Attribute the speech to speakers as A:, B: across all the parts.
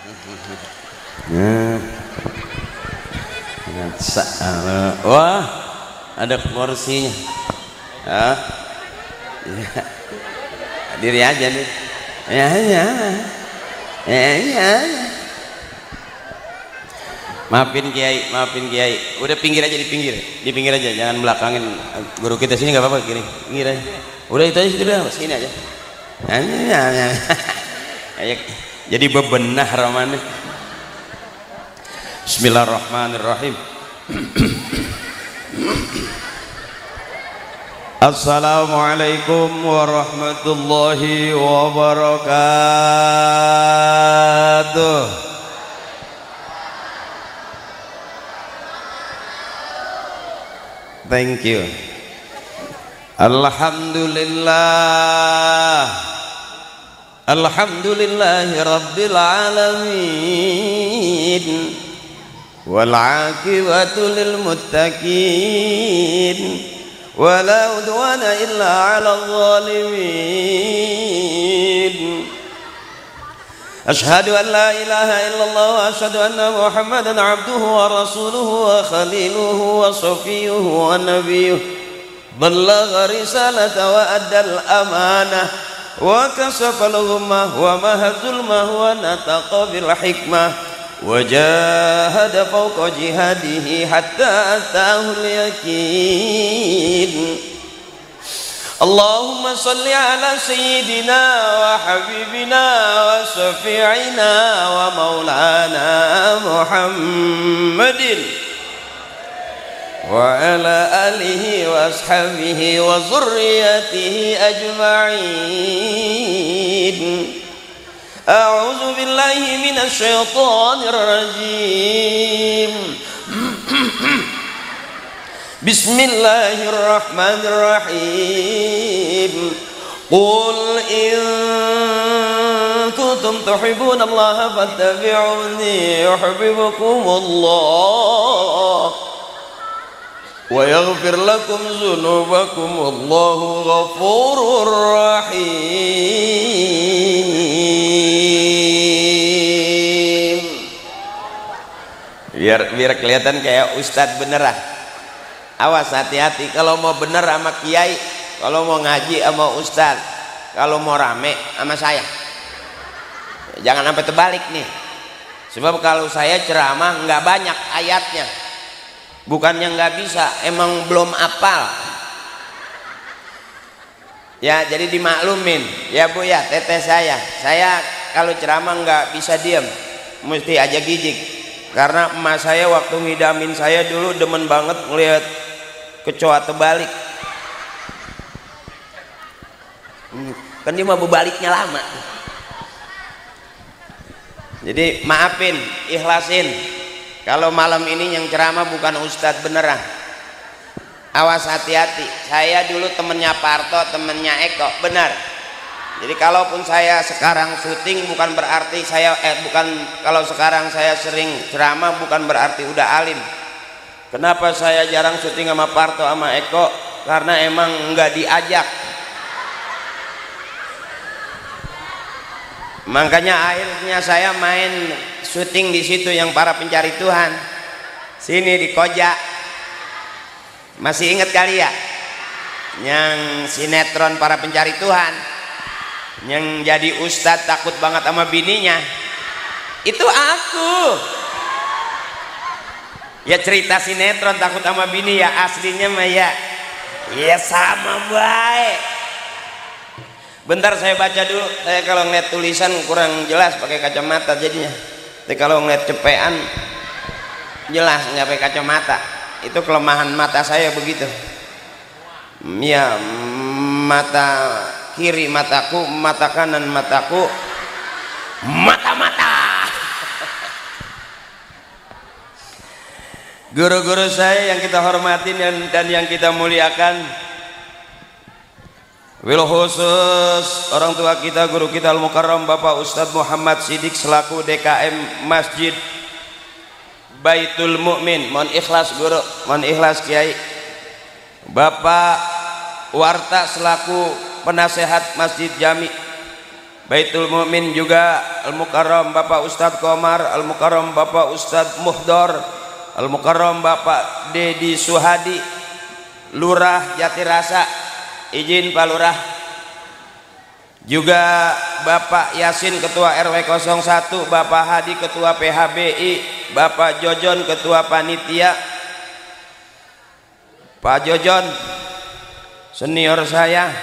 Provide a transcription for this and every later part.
A: Nah, wah, ada kursinya. Ah, ya. Diri aja nih. Ya. Maafin Kiai. Udah pinggir aja, di pinggir aja, jangan belakangin guru kita sini, nggak apa-apa, pinggir aja. Udah itu aja, sudah sini aja. Jadi bebenah ramane. Bismillahirrahmanirrahim. Assalamualaikum warahmatullahi wabarakatuh. Thank you. Alhamdulillahi rabbil alamin, wal aqibatu lil muttaqin, wala udwana illa 'alal zalimin. Ashhadu an la ilaha illallah wa ashhadu anna Muhammadan abduhu wa rasuluhu wa khaliluhu wa safiyuhu wa nabiyuhu. Ballagha risalata wa addal amanah wa kasafal ghummah wa mahazul mah wa nataqa bil hikmah wa jahada fawqa jihadihi hatta atahul yakin. Allahumma salli ala sayyidina wa habibina wa syafi'ina wa maulana Muhammadin wa ala alihi wa ashabihi wa zurriyatihi ajma'in. A'udzu billahi minasy syaithanir rajim. Bismillahirrahmanirrahim. Qul in kuntum tuhibbunallaha fattabi'uni yuhibbukumullah wa yaghfir lakum dzunubakum wallahu ghafurur rahim. Biar kelihatan kayak ustadz beneran. Awas, hati-hati kalau mau bener sama kiai, kalau mau ngaji sama ustaz, kalau mau rame sama saya, jangan sampai terbalik nih. Sebab kalau saya ceramah nggak banyak ayatnya, bukannya nggak bisa, emang belum apal ya, jadi dimaklumin ya Bu ya, teteh saya kalau ceramah nggak bisa diem, mesti aja gigik. Karena emak saya waktu ngidamin saya dulu demen banget ngelihat kecoa terbalik. Kan dia mau berbaliknya lama. Jadi maafin, ikhlasin. Kalau malam ini yang ceramah bukan ustadz beneran. Awas, hati-hati. Saya dulu temennya Parto, temennya Eko, benar. Jadi kalaupun saya sekarang syuting bukan berarti kalau sekarang saya sering ceramah bukan berarti udah alim. Kenapa saya jarang syuting sama Parto sama Eko? Karena emang nggak diajak. Makanya akhirnya saya main syuting di situ yang para pencari Tuhan. Sini di Koja. Masih ingat kali ya? Yang sinetron para pencari Tuhan. Yang jadi ustadz takut banget sama bininya. Itu aku. Ya cerita sinetron takut sama bini ya, aslinya mah ya sama baik. Bentar saya baca dulu. Saya kalau ngeliat tulisan kurang jelas pakai kacamata jadinya. Tapi kalau ngeliat cepean jelas nggak pakai kacamata. Itu kelemahan mata saya begitu. Ya, mata kiri mataku, mata kanan mataku, mata-mata. Guru-guru saya yang kita hormatin dan yang kita muliakan, wabil khusus orang tua kita, guru kita Al-Mukarram Bapak Ustadz Muhammad Siddiq selaku DKM Masjid Baitul Mukmin. Mohon ikhlas guru, mohon ikhlas kiai. Bapak Warta selaku penasehat Masjid Jami, Baitul Mukmin juga Al-Mukarram Bapak Ustadz Komar, Al-Mukarram Bapak Ustadz Muhdor, Al-Mukarram Bapak Dedi Suhadi, Lurah Jatirasa, izin Pak Lurah. Juga Bapak Yasin Ketua RW 01, Bapak Hadi Ketua PHBI, Bapak Jojon Ketua Panitia. Pak Jojon senior saya.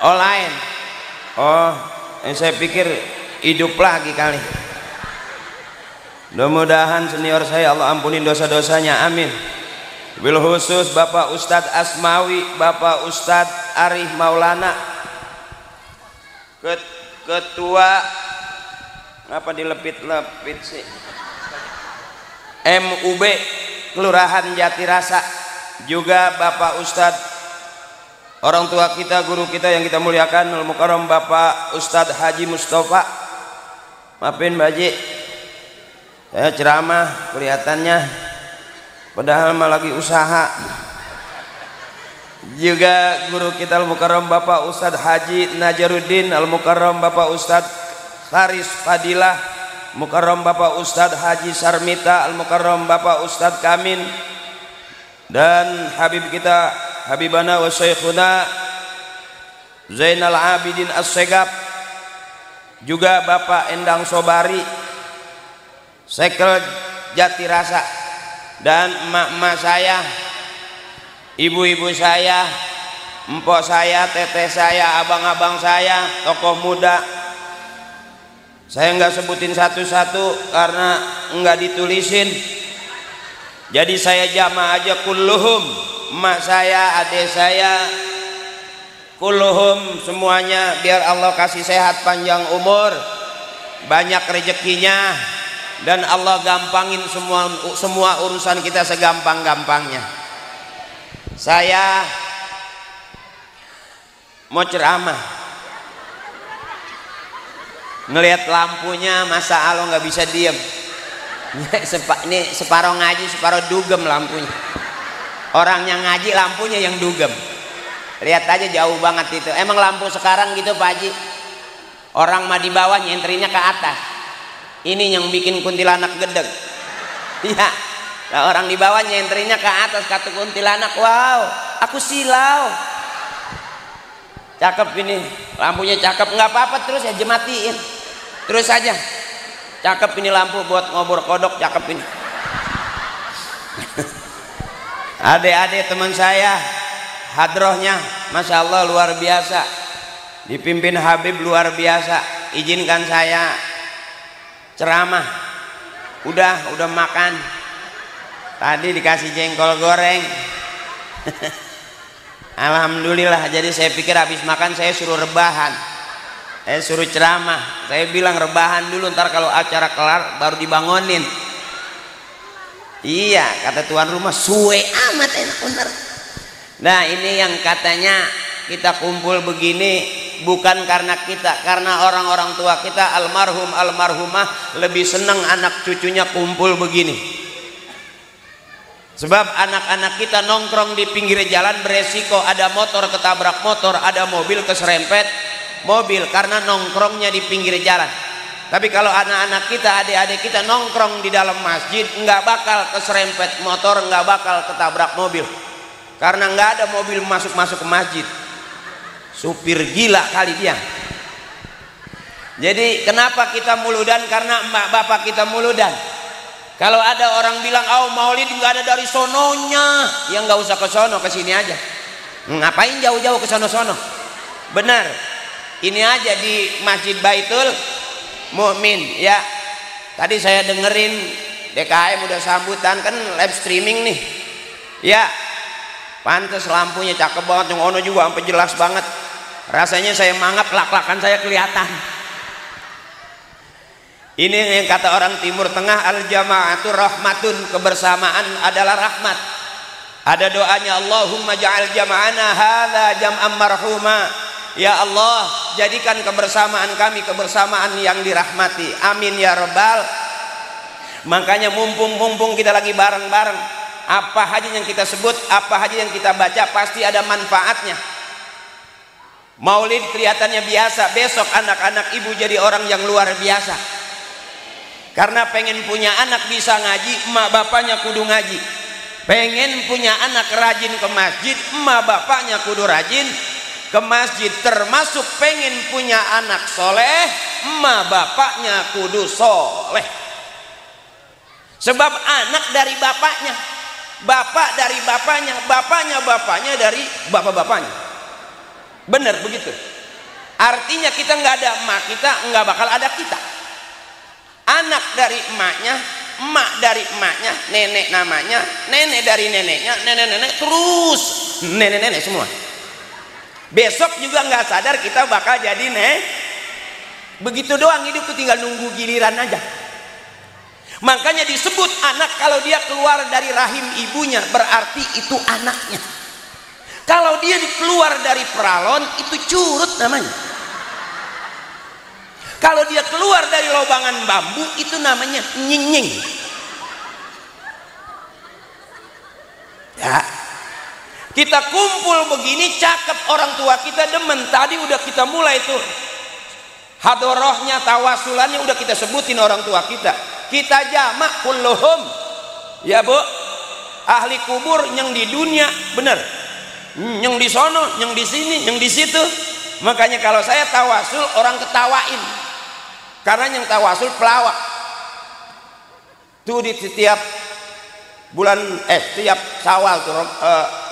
A: Oh lain. Oh, saya pikir hidup lagi kali. Mudah-mudahan senior saya Allah ampuni dosa-dosanya, amin. Bil khusus Bapak Ustadz Asmawi, Bapak Ustadz Arif Maulana, Ketua apa dilepit-lepit sih, MUB Kelurahan Jatirasa. Juga Bapak Ustadz orang tua kita, guru kita yang kita muliakan, Al-Mukarram Bapak Ustadz Haji Mustafa. Maafin Mbak Haji, saya ceramah kelihatannya padahal mah lagi usaha. Juga guru kita Al-Mukarram Bapak Ustadz Haji Najaruddin, Al-Mukarram Bapak Ustadz Haris Fadilah, Mukarram Bapak Ustadz Haji Sarmita, Al-Mukarram Bapak Ustadz Kamin, dan Habib kita Habibana wa Syekhuna Zainal Abidin As-Segap. Juga Bapak Endang Sobari, Sekel Jatirasa, dan emak-emak saya, ibu-ibu saya, empok saya, teteh saya, abang-abang saya, tokoh muda. Saya nggak sebutin satu-satu karena nggak ditulisin, jadi saya jama aja kulluhum. Emak saya, adik saya, kulluhum semuanya, biar Allah kasih sehat panjang umur, banyak rezekinya, dan Allah gampangin semua urusan kita segampang-gampangnya. Saya mau ceramah, ngelihat lampunya, masa Allah nggak bisa diem. Ini separuh ngaji, separuh dugem lampunya. Orangnya ngaji, lampunya yang dugem. Lihat aja jauh banget itu. Emang lampu sekarang gitu Pak Haji, orang mah di bawah nyentrinya ke atas. Ini yang bikin kuntilanak gedeg. Iya, nah, orang di bawah nyentrinya ke atas, kata kuntilanak, wow aku silau. Cakep ini, lampunya cakep. Nggak apa-apa, terus ya jematiin terus aja. Cakep ini lampu buat ngobor kodok, cakep ini. Adik-adik teman saya, hadrohnya Masya Allah luar biasa, dipimpin Habib luar biasa. Izinkan saya ceramah. Udah makan, tadi dikasih jengkol goreng. Alhamdulillah. Jadi saya pikir habis makan saya suruh rebahan, saya suruh ceramah. Saya bilang rebahan dulu, ntar kalau acara kelar baru dibangunin. Iya, kata tuan rumah, suwe amat enak bener. Nah ini yang katanya kita kumpul begini bukan karena kita, karena orang-orang tua kita almarhum almarhumah lebih senang anak cucunya kumpul begini. Sebab anak-anak kita nongkrong di pinggir jalan beresiko ada motor ketabrak motor, ada mobil keserempet mobil karena nongkrongnya di pinggir jalan. Tapi kalau anak-anak kita, adik-adik kita nongkrong di dalam masjid, nggak bakal keserempet motor, nggak bakal ketabrak mobil, karena nggak ada mobil masuk-masuk ke masjid. Supir gila kali dia. Jadi kenapa kita muludan? Karena emak bapak kita muludan. Kalau ada orang bilang, oh maulid nggak ada dari sononya, ya nggak usah ke sono, ke sini aja. Ngapain jauh-jauh ke sono-sono? Benar, ini aja di Masjid Baitul Mukmin ya. Tadi saya dengerin DKM udah sambutan kan, live streaming nih ya. Pantes lampunya cakep banget, yang ono juga sampai jelas banget. Rasanya saya mangap, lak-lakan saya kelihatan. Ini yang kata orang Timur Tengah, al jamaatu rahmatun, kebersamaan adalah rahmat. Ada doanya, Allahumma ja'al jama'ana hadza jam'an marhuma. Ya Allah, jadikan kebersamaan kami kebersamaan yang dirahmati. Amin ya rabbal. Makanya mumpung kita lagi bareng-bareng, apa aja yang kita sebut, apa aja yang kita baca pasti ada manfaatnya. Maulid kelihatannya biasa, besok anak-anak ibu jadi orang yang luar biasa. Karena pengen punya anak bisa ngaji, emak bapaknya kudu ngaji. Pengen punya anak rajin ke masjid, emak bapaknya kudu rajin ke masjid. Termasuk pengen punya anak soleh, emak bapaknya kudu soleh. Sebab anak dari bapaknya, bapak dari bapaknya, bapaknya dari bapak-bapaknya. Benar begitu. Artinya kita nggak ada emak kita, nggak bakal ada kita. Anak dari emaknya, emak dari emaknya, nenek namanya, nenek dari neneknya, nenek-nenek, terus nenek-nenek semua. Besok juga nggak sadar kita bakal jadi begitu doang hidup tuh, tinggal nunggu giliran aja. Makanya disebut anak kalau dia keluar dari rahim ibunya berarti itu anaknya. Kalau dia keluar dari peralon itu curut namanya. Kalau dia keluar dari lobangan bambu itu namanya nyinying. Ya. Kita kumpul begini cakep, orang tua kita demen. Tadi udah kita mulai tuh hadorohnya, tawasulannya udah kita sebutin orang tua kita. Kita jamak kulluhum. Ya bu, ahli kubur yang di dunia bener. Yang di sono, yang di sini, yang di situ. Makanya kalau saya tawasul orang ketawain. Karena yang tawasul pelawak. Tuh di setiap bulan setiap Syawal tuh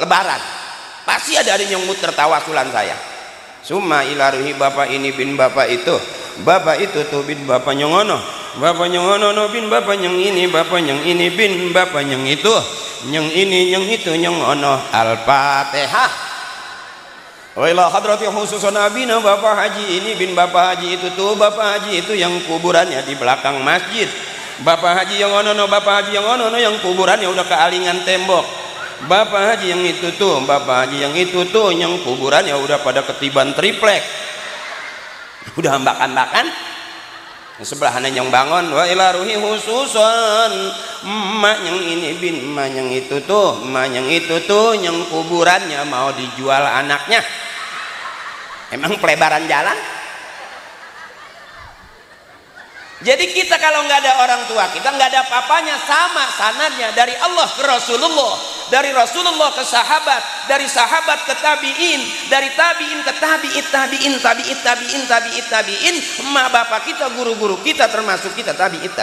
A: lebaran. Pasti ada yang muter tawasulan saya. Summa ilaruhi bapak ini bin bapak itu. Bapak itu tuh bin bapak nyongono. Bapak nyongono no bin bapak yang ini, bapak yang ini bin bapak yang itu. Yang ini yang itu yang ono. Al-Fatihah. Wa ila hadrati khususun nabina bapak haji ini bin bapak haji itu tuh, bapak haji itu yang kuburannya di belakang masjid. Bapak haji yang ono no, bapak haji yang ono no yang kuburannya udah kealingan tembok. Bapak haji yang itu tuh, bapak haji yang itu tuh yang kuburannya udah pada ketiban triplek. Udah ambak-ambakan. Sebelahan yang bangun wa ila ruhi khususan emak yang ini bin emak yang itu tuh, emak yang itu tuh yang kuburannya mau dijual anaknya. Emang pelebaran jalan? Jadi kita kalau nggak ada orang tua kita nggak ada apa-apanya, sama sanadnya dari Allah ke Rasulullah, dari Rasulullah ke sahabat, dari sahabat ke tabiin, dari tabiin ke tabiin, emak bapak kita, guru-guru kita, termasuk kita tabiin.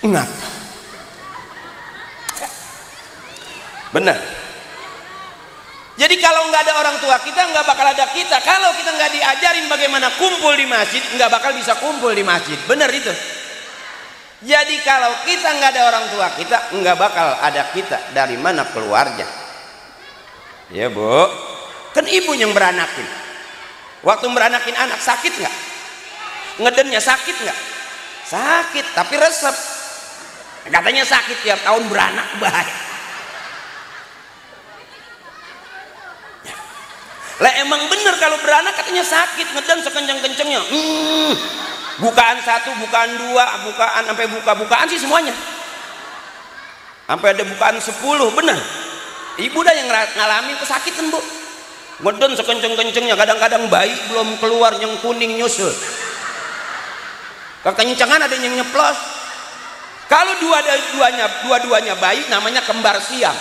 A: Ingat, benar. Jadi kalau nggak ada orang tua kita nggak bakal ada kita. Kalau kita nggak diajarin bagaimana kumpul di masjid, nggak bakal bisa kumpul di masjid. Bener itu. Jadi kalau kita nggak ada orang tua kita, nggak bakal ada kita. Dari mana keluarnya? Ya bu, kan ibu yang beranakin. Waktu beranakin anak sakit nggak? Ngedennya sakit nggak? Sakit, tapi resep. Katanya sakit tiap tahun beranak bahaya. Lah emang bener kalau beranak katanya sakit, ngeden sekenceng-kencengnya. Bukaan 1, bukaan 2, bukaan sampai bukaan sih semuanya. Sampai ada bukaan 10, bener. Ibu dah yang ngalamin kesakitan bu. Ngeden sekenceng-kencengnya, kadang-kadang bayi belum keluar yang kuning nyusul. Kekencengan ada yang nyeplos. Kalau dua-duanya bayi namanya kembar siam.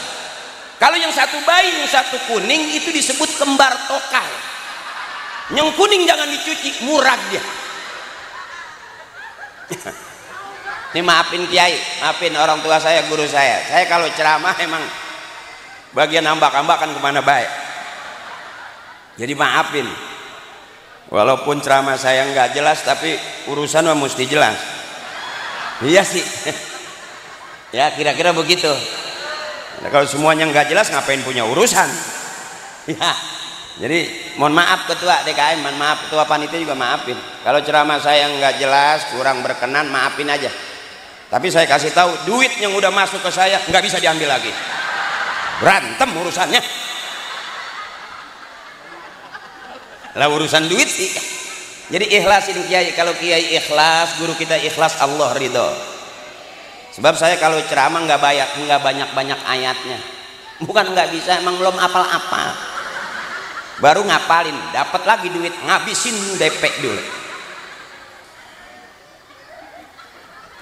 A: Kalau yang satu bayi, yang satu kuning itu disebut kembar tokal. Yang kuning jangan dicuci, murah dia. Ini maafin kiai, maafin orang tua saya, guru saya. Saya kalau ceramah emang bagian ambak-ambakan kemana baik. Jadi maafin. Walaupun ceramah saya nggak jelas, tapi urusan mah mesti jelas. Iya sih. Ya kira-kira begitu. Nah, kalau semuanya nggak jelas ngapain punya urusan ya. Jadi mohon maaf ketua DKM, mohon maaf ketua panitia juga maafin kalau ceramah saya nggak jelas, kurang berkenan, maafin aja. Tapi saya kasih tahu duit yang udah masuk ke saya nggak bisa diambil lagi, berantem urusannya lah, urusan duit sih. Jadi ikhlasin kiai, kalau kiai ikhlas, guru kita ikhlas, Allah ridho. Sebab saya kalau ceramah nggak banyak ayatnya, Bukan nggak bisa, emang belum apal-apal. Baru ngapalin, dapat lagi duit, ngabisin DP dulu.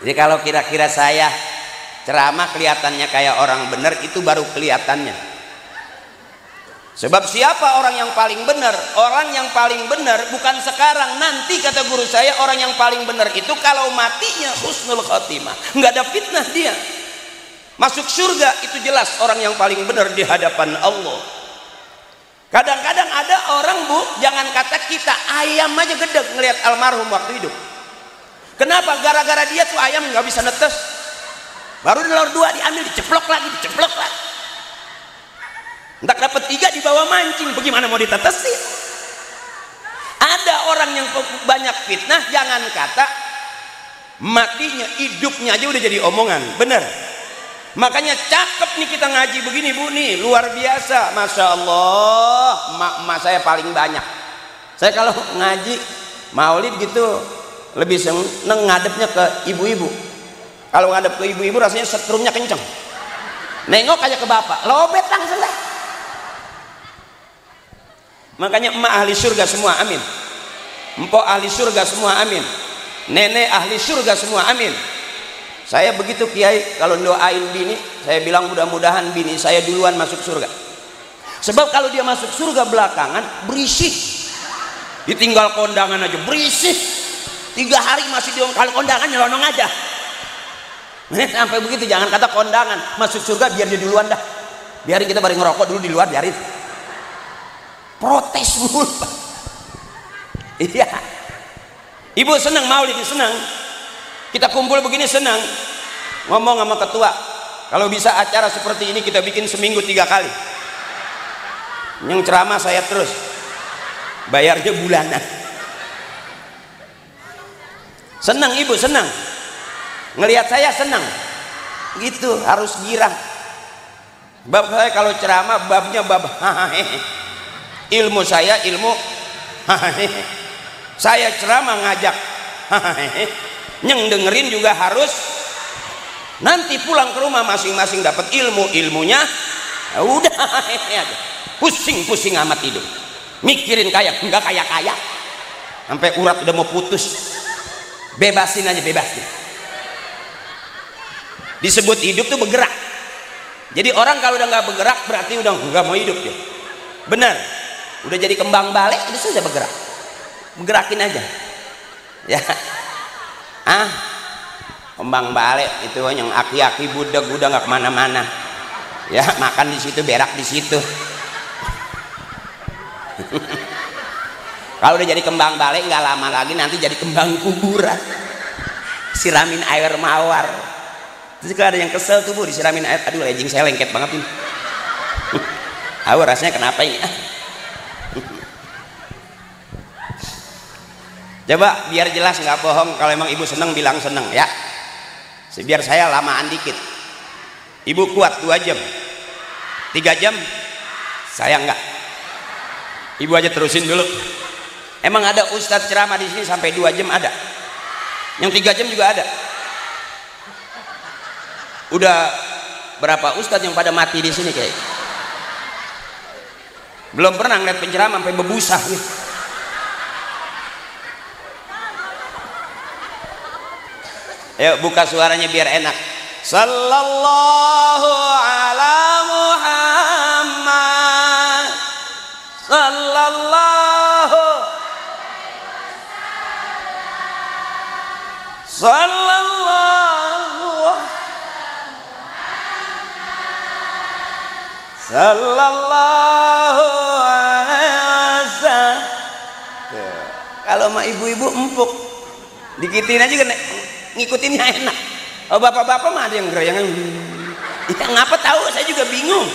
A: Jadi kalau kira-kira saya ceramah kelihatannya kayak orang benar, itu baru kelihatannya. Sebab siapa orang yang paling benar? Orang yang paling benar bukan sekarang, nanti, kata guru saya. Orang yang paling benar itu kalau matinya husnul khotimah, nggak ada fitnah, dia masuk surga. Itu jelas orang yang paling benar di hadapan Allah. Kadang-kadang ada orang, Bu, jangan kata kita, ayam aja gedeg ngelihat almarhum waktu hidup. Kenapa? Gara-gara dia tuh ayam nggak bisa netes, baru nelur 2 diambil, diceplok lagi. Entak dapat 3 dibawa mancing, bagaimana mau ditetesin? Ada orang yang banyak fitnah, jangan kata matinya, hidupnya aja udah jadi omongan, bener. Makanya cakep nih kita ngaji begini, Bu, nih luar biasa, masya Allah. Emak saya paling banyak. Saya kalau ngaji maulid gitu lebih seneng ngadepnya ke ibu-ibu. Kalau ngadep ke ibu-ibu rasanya setrumnya kenceng, nengok aja ke bapak lobet langsung lah. Makanya emak ahli surga semua, amin. Empok ahli surga semua, amin. Nenek ahli surga semua, amin. Saya begitu, Kiai, kalau doain bini, saya bilang mudah-mudahan bini saya duluan masuk surga. Sebab kalau dia masuk surga belakangan, berisik. Ditinggal kondangan aja berisik. 3 hari masih di kalau kondangan nyelonong aja. Sampai begitu, jangan kata kondangan, masuk surga biar dia duluan dah. Biarin kita bareng ngerokok dulu di luar, biarin. Protes mulu. Iya. Ibu senang maulid, senang. Kita kumpul begini senang. Ngomong sama ketua, kalau bisa acara seperti ini kita bikin seminggu 3 kali. Yang ceramah saya terus, bayarnya bulanan. Senang ibu, senang. Ngelihat saya senang. Gitu, harus girang. Bab saya kalau ceramah babnya bab ilmu saya ilmu saya ceramah ngajak yang dengerin juga harus. Nanti pulang ke rumah masing-masing dapat ilmunya, udah pusing amat hidup, mikirin kaya enggak kaya sampai urat udah mau putus. Bebasin aja, bebasin. Disebut hidup tuh bergerak. Jadi orang kalau udah nggak bergerak berarti udah nggak mau hidup dia. Benar, udah jadi kembang balik itu saja bergerak, gerakin aja ya. Kembang balik itu yang aki-aki budak udah nggak kemana-mana ya, makan di situ, berak di situ. Kalau udah jadi kembang balik nggak lama lagi nanti jadi kembang kuburan, siramin air mawar. Terus kalau ada yang kesel tuh, Bu, disiramin air, aduh lejing saya lengket banget ini. Rasanya kenapa ini? Coba biar jelas, nggak bohong. Kalau emang ibu seneng bilang seneng ya, biar saya lamaan dikit. Ibu kuat 2 jam 3 jam, saya enggak. Ibu aja terusin dulu. Emang ada ustadz ceramah di sini sampai 2 jam ada, yang 3 jam juga ada. Udah berapa ustadz yang pada mati di sini kayak? Belum pernah ngeliat penceramah sampai bebusa nih. Ayo buka suaranya biar enak. Sallallahu ala Muhammad. Sallallahu. Sallallahu. Sallallahu alaihi wasallam. Kalau sama ibu-ibu empuk, dikitin aja kan ngikutinnya enak. Oh bapak-bapak mah ada yang gerayangan. Ya ngapa tahu, saya juga bingung.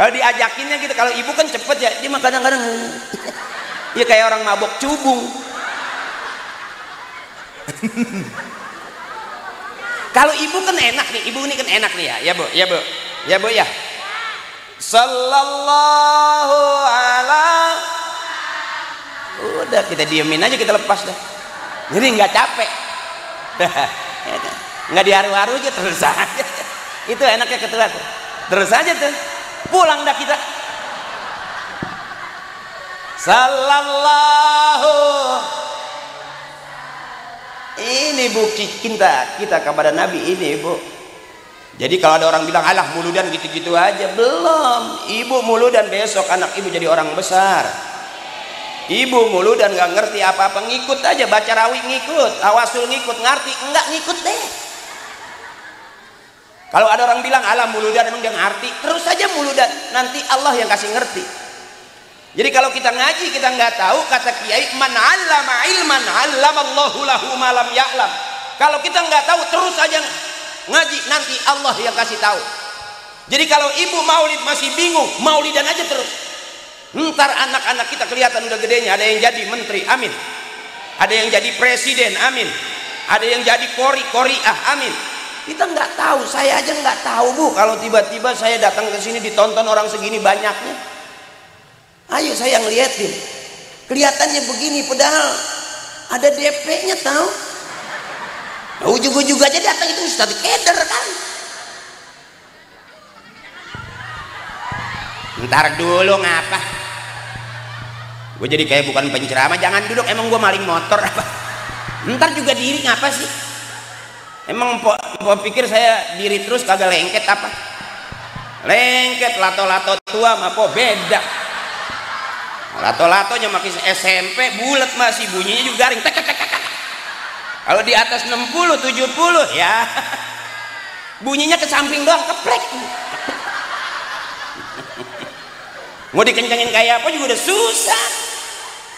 A: Kalau diajakinnya gitu, kalau ibu kan cepet ya, dia mah kadang-kadang ya kayak orang mabok cubung. Kalau ibu kan enak nih, ibu ini kan enak nih ya, ya Bu, ya Bu, ya Bu ya. Sallallahu ala. Udah kita diemin aja, kita lepas dah. Jadi nggak capek. Nggak diharu-haru aja, terus aja. Itu enaknya ketua tuh. Terus aja tuh. pulang dah kita. Sallallahu. Ini bukti kita kepada Nabi ini, Bu. Jadi kalau ada orang bilang alah muludan gitu-gitu aja, belum. Ibu muludan besok anak ibu jadi orang besar. Ibu muludan nggak ngerti apa-apa, ngikut aja, baca rawi ngikut, awasul ngikut, ngerti enggak ngikut deh. Kalau ada orang bilang alah muludan emang dia ngerti, terus saja muludan, nanti Allah yang kasih ngerti. Jadi kalau kita ngaji kita nggak tahu, kata kiai, man 'allama ilman 'allamallahu lahu ma lam ya'lam. Kalau kita nggak tahu terus aja ngaji, nanti Allah yang kasih tahu. Jadi kalau ibu maulid masih bingung, maulidan aja terus. Ntar anak-anak kita kelihatan udah gedenya, ada yang jadi menteri, amin. Ada yang jadi presiden, amin. Ada yang jadi kori-koriah, amin. Kita nggak tahu, saya aja nggak tahu, Bu. Kalau tiba-tiba saya datang ke sini ditonton orang segini banyaknya. Ayo saya ngeliatin, kelihatannya begini padahal ada DP-nya tahu. Nah, ujung-ujung aja datang itu Ustaz keder kan. Ntar dulu ngapa? Gue jadi kayak bukan penceramah, jangan duduk, emang gue maling motor apa? Ntar juga diri ngapa sih? Emang po pikir saya diri terus kagak lengket apa? Lengket, lato-lato tua mah po beda. Lato-latonya makin SMP bulat masih bunyinya juga garing. Kalau di atas 60 70 ya bunyinya ke samping doang, keplek. Mau dikencengin kayak apa juga udah susah,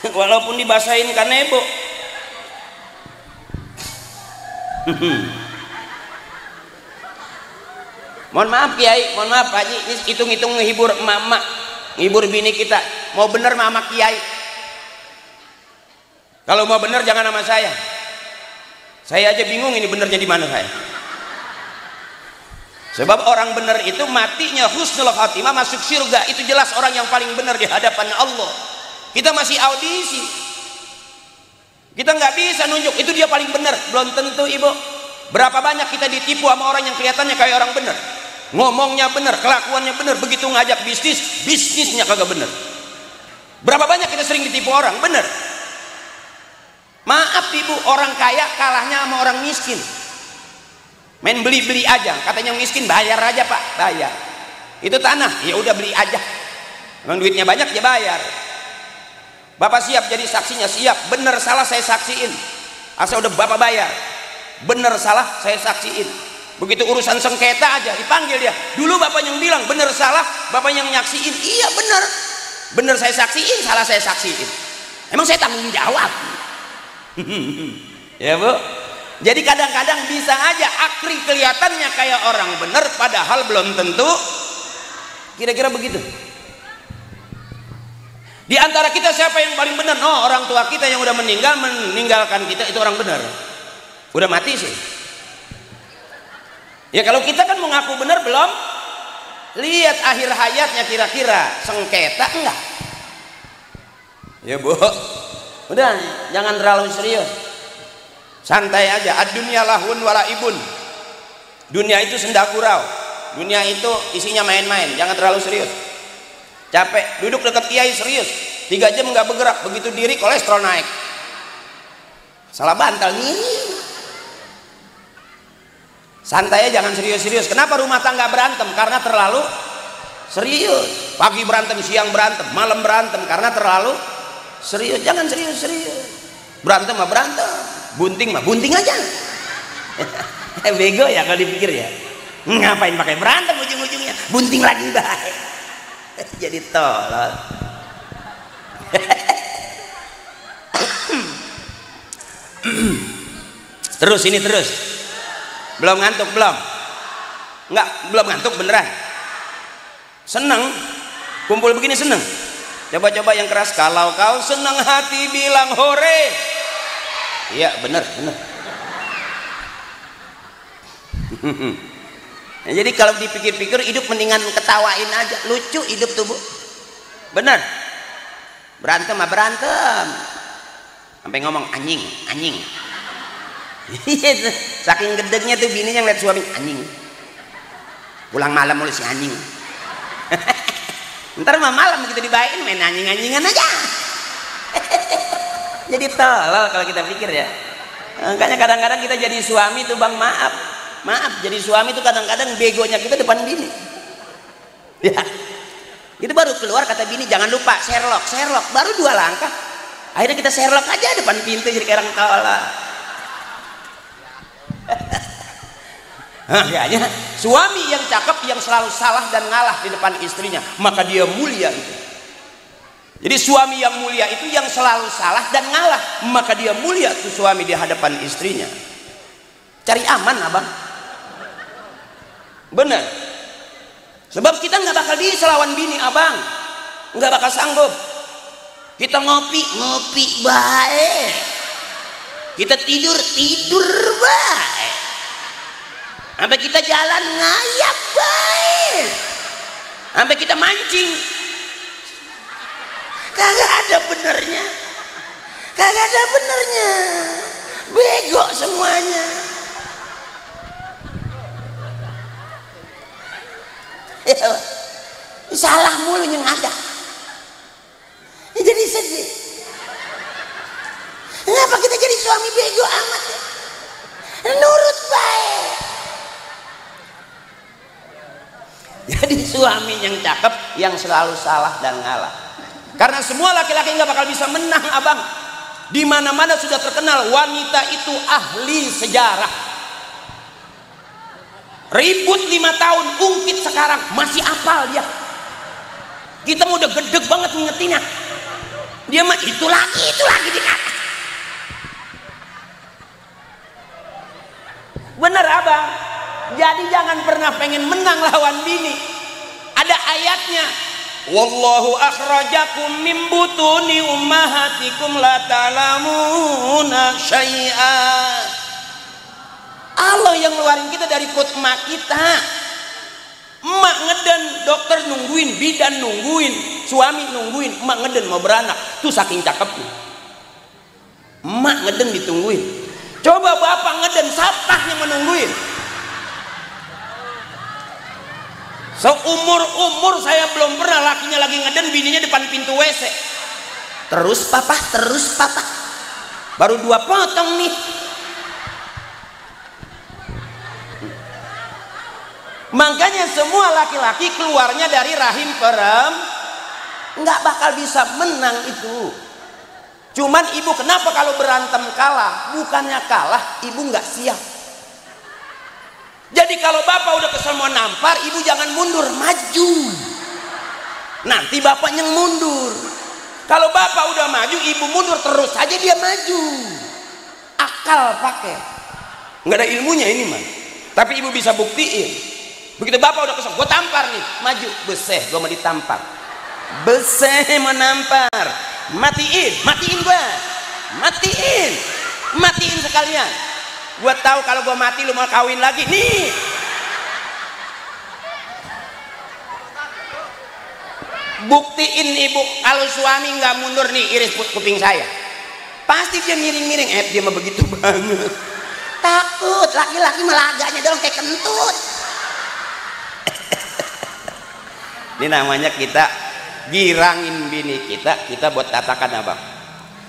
A: walaupun dibasahin kanebo. Mohon maaf Kiai, mohon maaf Pak Haji, ini hitung-hitung ngehibur emak-emak, ngibur bini kita. Mau bener mama Kiai, kalau mau bener jangan sama saya aja bingung ini benernya di mana saya. Sebab orang bener itu matinya husnul khatimah, masuk surga, itu jelas orang yang paling bener di hadapan Allah. Kita masih audisi, kita nggak bisa nunjuk itu dia paling bener, belum tentu ibu. Berapa banyak kita ditipu sama orang yang kelihatannya kayak orang bener, ngomongnya bener, kelakuannya bener, begitu ngajak bisnis, bisnisnya kagak bener. Berapa banyak kita sering ditipu orang, bener. Maaf ibu, orang kaya kalahnya sama orang miskin. Main beli-beli aja, katanya miskin bayar aja Pak, bayar. Itu tanah, ya udah beli aja. Emang duitnya banyak ya bayar. Bapak siap jadi saksinya, siap. Bener salah saya saksiin. Asal udah Bapak bayar. Bener salah saya saksiin. Begitu urusan sengketa aja dipanggil dia. Dulu Bapak yang bilang bener salah, Bapak yang nyaksiin. Iya bener. Bener saya saksiin, salah saya saksiin. Emang saya tanggung jawab. Ya Bu. Jadi kadang-kadang bisa aja akri kelihatannya kayak orang bener, padahal belum tentu. Kira-kira begitu. Di antara kita siapa yang paling benar? Oh, orang tua kita yang udah meninggalkan kita itu orang benar. Udah mati sih. Ya kalau kita kan mengaku benar belum. Lihat akhir hayatnya kira-kira sengketa enggak? Ya Bu, udah jangan terlalu serius, santai aja. Ad-dunya lahun walaibun. Dunia itu senda gurau, dunia itu isinya main-main, jangan terlalu serius. Capek duduk dekat kiai serius 3 jam nggak bergerak, begitu diri kolesterol naik, salah bantal nih. Santai aja, jangan serius-serius. Kenapa rumah tangga berantem? Karena terlalu serius. Pagi berantem, siang berantem, malam berantem karena terlalu serius. Jangan serius-serius. Berantem mah berantem, bunting mah bunting aja. Bego ya kalau dipikir ya. Ngapain pakai berantem ujung-ujungnya? Bunting lagi baik. Jadi tolol. Terus ini terus. Belum ngantuk belum? Enggak, belum ngantuk beneran. Seneng kumpul begini, seneng. Coba-coba yang keras. Kalau kau senang hati bilang hore. Iya bener bener. Nah, jadi kalau dipikir-pikir hidup mendingan ketawain aja, lucu hidup tuh Bu. Bener. Berantem mah berantem. Sampai ngomong anjing, anjing. Saking gedegnya tuh bininya ngeliat suami, anjing. Pulang malam mulai si anjing. Ntar malam kita dibayain main anjing-anjingan aja. Jadi tolol kalau kita pikir ya. Makanya kadang-kadang kita jadi suami tuh bang, maaf jadi suami tuh kadang-kadang begonya kita depan bini. Ya, itu baru keluar kata bini jangan lupa Sherlock, baru 2 langkah. Akhirnya kita Sherlock aja depan pintu jadi kayak orang tolol. Makanya suami yang cakep yang selalu salah dan ngalah di depan istrinya, maka dia mulia itu. Jadi suami yang mulia itu yang selalu salah dan ngalah, maka dia mulia tuh suami di hadapan istrinya. Cari aman abang, bener. Sebab kita nggak bakal bisa lawan bini abang, nggak bakal sanggup. Kita ngopi baik, kita tidur baik, sampai kita jalan ngayap baik, sampai kita mancing kagak ada benernya, bego semuanya. Salah mulu yang ada, jadi sedih. Kenapa kita jadi suami bego amat ya? Nurut baik. Jadi suami yang cakep yang selalu salah dan ngalah. Karena semua laki-laki nggak bakal bisa menang abang. Di mana-mana sudah terkenal wanita itu ahli sejarah. Ribut 5 tahun, ungkit sekarang masih apal dia. Kita mau udah gedeg banget ngingetinnya. Dia mah itu lagi dikata. Bener abang. Jadi jangan pernah pengen menang lawan bini. Ada ayatnya. Wallahu akhrajakum min butuni ummahatikum la ta'lamuna syai'a. Allah yang ngeluarin kita dari perut emak kita. Emak ngeden, dokter nungguin, bidan nungguin, suami nungguin, emak ngeden mau beranak. Tuh saking cakepnya. Emak ngeden ditungguin. Coba bapak ngeden, siapa yang menungguin? Seumur saya belum pernah lakinya lagi ngeden, bininya depan pintu WC. Terus papa. Baru 2 potong nih. Makanya semua laki-laki keluarnya dari rahim nggak bakal bisa menang itu. Cuman ibu kenapa kalau berantem kalah? Bukannya kalah, ibu nggak siap. Jadi kalau bapak udah kesel mau nampar, ibu jangan mundur, maju. Nanti bapaknya yang mundur. Kalau bapak udah maju, ibu mundur terus aja dia maju. Akal pakai. Nggak ada ilmunya ini mah. Tapi ibu bisa buktiin. Begitu bapak udah kesel, gue tampar nih, maju, beseh, gue mau ditampar. Beseh mau nampar, matiin gue, matiin sekalian. Gue tahu kalau gue mati lu mau kawin lagi nih. Buktiin ibu kalau suami nggak mundur nih, iris kuping saya. Pasti dia miring-miring, dia mah begitu banget. Takut laki-laki melaganya dong kayak kentut. Ini namanya kita girangin bini kita buat katakan abang.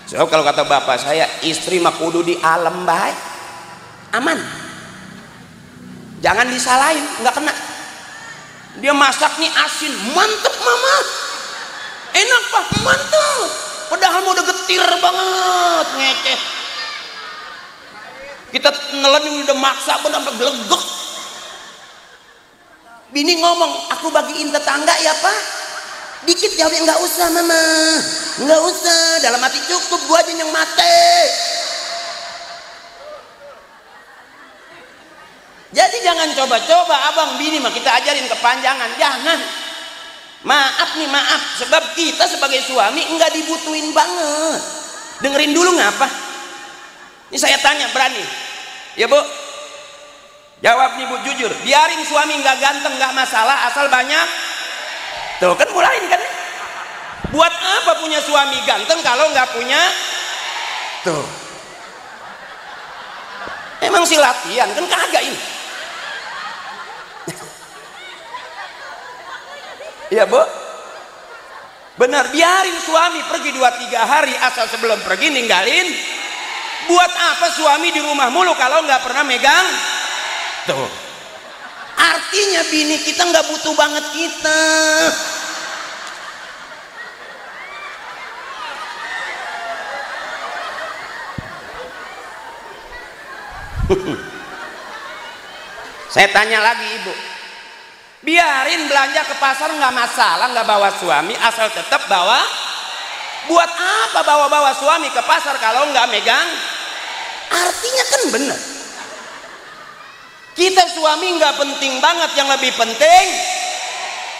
A: So kalau kata bapak saya, istri mah kudu di alam baik, aman, jangan disalahin, nggak kena. Dia masak nih asin, mantep mama, enak pak, mantep. Padahal mau udah getir banget, ngeceh. Kita nelen udah maksa pun sampai gelegek. Bini ngomong, aku bagiin tetangga ya pak. Dikit jawabnya, nggak usah mama, nggak usah, dalam hati cukup, gua aja yang mati. Jadi jangan coba-coba abang bini mah kita ajarin kepanjangan, jangan. Maaf, sebab kita sebagai suami nggak dibutuhin banget. Dengerin dulu ngapa? Ini saya tanya, berani? Ya bu? Jawab nih bu, jujur. Biarin suami nggak ganteng nggak masalah, asal banyak. Tuh kan mulai kan. Buat apa punya suami ganteng kalau nggak punya? Tuh. Emang sih latihan kan kagak ini. Iya bu. Benar, biarin suami pergi 2-3 hari, asal sebelum pergi ninggalin. Buat apa suami di rumah mulu kalau nggak pernah megang? Tuh, artinya bini kita nggak butuh banget kita. Saya tanya lagi ibu, biarin belanja ke pasar nggak masalah, nggak bawa suami, asal tetap bawa. Buat apa bawa-bawa suami ke pasar kalau nggak megang? Artinya kan bener, kita suami nggak penting banget, yang lebih penting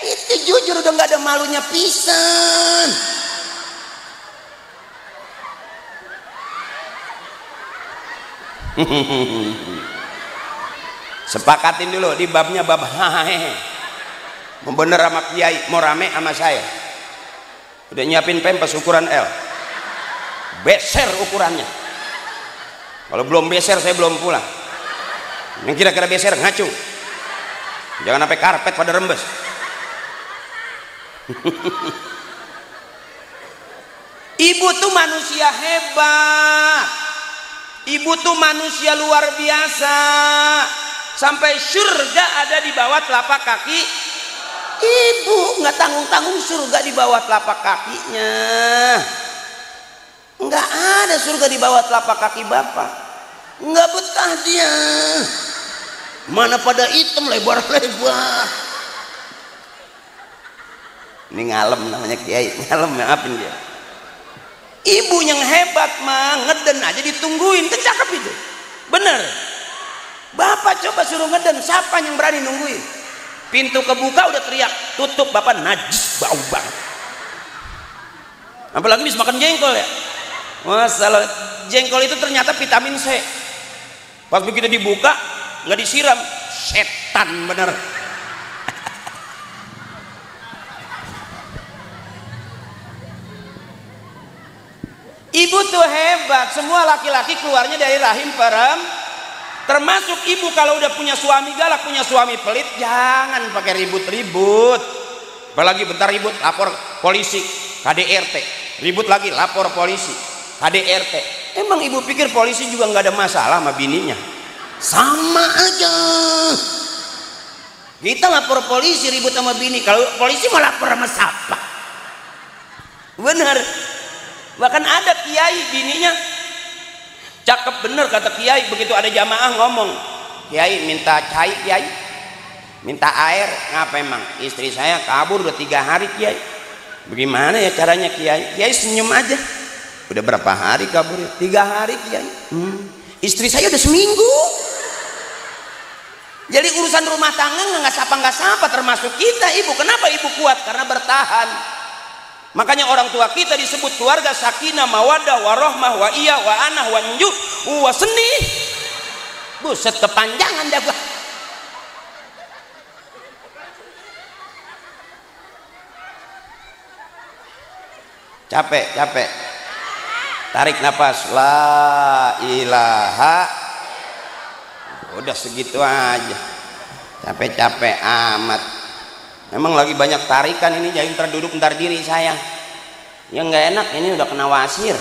A: itu jujur udah nggak ada malunya pisan. Sepakatin dulu di babnya bab hahe. Mau bener sama kiai, mau rame sama saya. Udah nyiapin pempes ukuran L. Beser ukurannya. Kalau belum beser saya belum pulang. Yang kira-kira beser ngacu. Jangan sampai karpet pada rembes. Ibu tuh manusia hebat. Ibu tuh manusia luar biasa. Sampai surga ada di bawah telapak kaki ibu. Nggak tanggung-tanggung surga di bawah telapak kakinya. Nggak ada surga di bawah telapak kaki bapak. Nggak betah dia. Mana pada hitam lebar-lebar. Ini ngalem namanya kiai, ngalem, maafin dia. Ibu yang hebat mah ngeden aja ditungguin, kan cakep itu. Bener. Bapak coba suruh ngeden, siapa yang berani nungguin? Pintu kebuka udah teriak, tutup, bapak najis, bau banget. Apalagi bisa makan jengkol ya. Masalah jengkol itu ternyata vitamin C. Pas begitu dibuka nggak disiram, setan bener. Ibu tuh hebat, semua laki-laki keluarnya dari rahim perempuan. Termasuk ibu kalau udah punya suami galak, punya suami pelit, jangan pakai ribut-ribut. Apalagi bentar ribut lapor polisi, KDRT. Ribut lagi lapor polisi, KDRT. Emang ibu pikir polisi juga nggak ada masalah sama bininya? Sama aja. Kita lapor polisi ribut sama bini, kalau polisi mau lapor sama siapa? Bener. Bahkan ada kiai bininya cakep bener kata kiai, begitu ada jamaah ngomong, kiai minta cai, kiai minta air, ngapa emang? Istri saya kabur udah 3 hari kiai. Bagaimana ya caranya kiai? Kiai senyum aja. Udah berapa hari kabur? 3 hari kiai. Istri saya udah seminggu. Jadi urusan rumah tangga nggak sapa termasuk kita ibu. Kenapa ibu kuat? Karena bertahan. Makanya orang tua kita disebut keluarga sakinah mawadah warohmah wa iya wa anah wa njuh wa seni. Buset kepanjangan dah gua. Capek. Tarik nafas. La ilaha. Udah segitu aja. Capek amat. Memang lagi banyak tarikan ini, jadi ntar duduk ntar diri saya. Yang nggak enak ini udah kena wasir.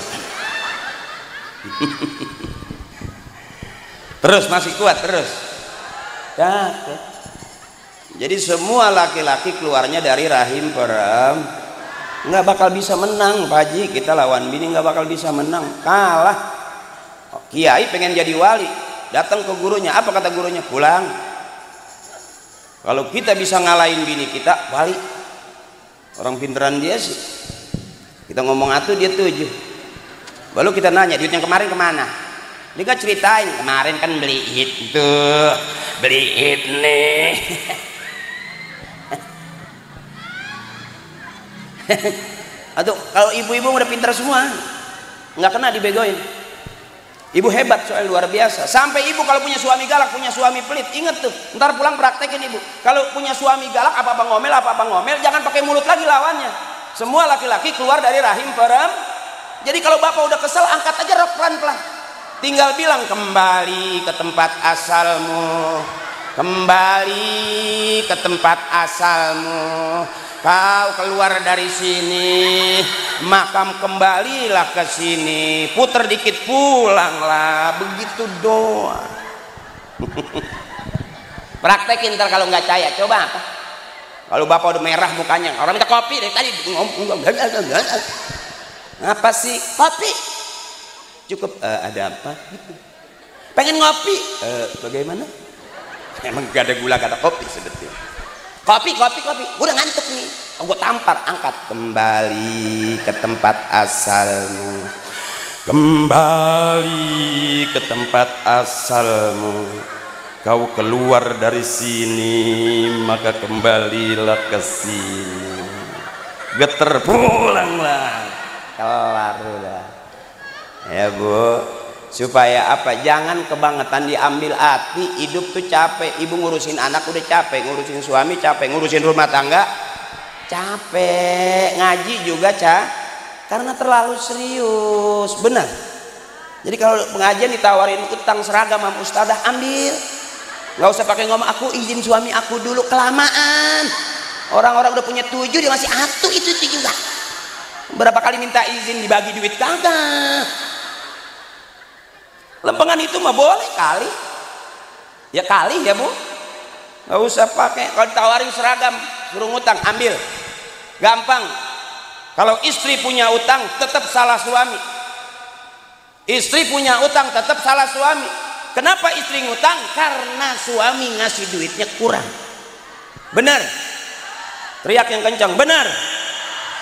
A: Terus masih kuat terus. Capek. Jadi semua laki-laki keluarnya dari rahim perempuan. Nggak bakal bisa menang, Pak Haji. Kita lawan bini nggak bakal bisa menang, kalah. Kiai pengen jadi wali, datang ke gurunya, apa kata gurunya? Pulang. Kalau kita bisa ngalahin bini kita, wali. Orang pinteran dia sih. Kita ngomong atuh dia 7. Lalu kita nanya, duit yang kemarin kemana? Dia gak ceritain, kemarin kan beli itu, beli nih. Atau kalau ibu-ibu udah pintar semua, nggak kena dibegoin. Ibu hebat soal luar biasa. Sampai ibu kalau punya suami galak, punya suami pelit, inget tuh, ntar pulang praktekin ibu. Kalau punya suami galak, apa ngomel, jangan pakai mulut lagi lawannya. Semua laki-laki keluar dari rahim perempuan. Jadi kalau bapak udah kesel, angkat aja rok pelan-pelan. Tinggal bilang kembali ke tempat asalmu, kembali ke tempat asalmu, Kau keluar dari sini, makam kembalilah ke sini, puter dikit pulanglah, begitu doang. Praktekin ntar kalau nggak percaya, coba apa? Kalau bapak udah merah mukanya, orang minta kopi dari tadi ngomong, apa sih kopi? Cukup ada apa? Pengen ngopi? Bagaimana? Emang gak ada gula, gak ada kopi sebetulnya. Kopi, udah ngantuk nih. Gue tampar, angkat. Kembali ke tempat asalmu. Kembali ke tempat asalmu. Kau keluar dari sini, maka kembalilah ke sini. Geter pulanglah. Kelar udah. Ya Bu. Supaya apa? Jangan kebangetan diambil hati. Hidup tuh capek. Ibu ngurusin anak udah capek, ngurusin suami capek, ngurusin rumah tangga capek, ngaji juga karena terlalu serius. Benar. Jadi kalau pengajian ditawarin utang seragam sama ustadzah, ambil. Nggak usah pakai ngomong aku izin suami aku dulu, kelamaan. Orang-orang udah punya 7 dia masih atuh itu juga. Berapa kali minta izin dibagi duit kagak. Lempengan itu mah boleh kali ya Bu, nggak usah pakai. Kalau ditawarin seragam suruh ngutang, ambil, gampang. Kalau istri punya utang tetap salah suami, istri punya utang tetap salah suami. Kenapa istri ngutang? Karena suami ngasih duitnya kurang. Benar, teriak yang kencang, benar.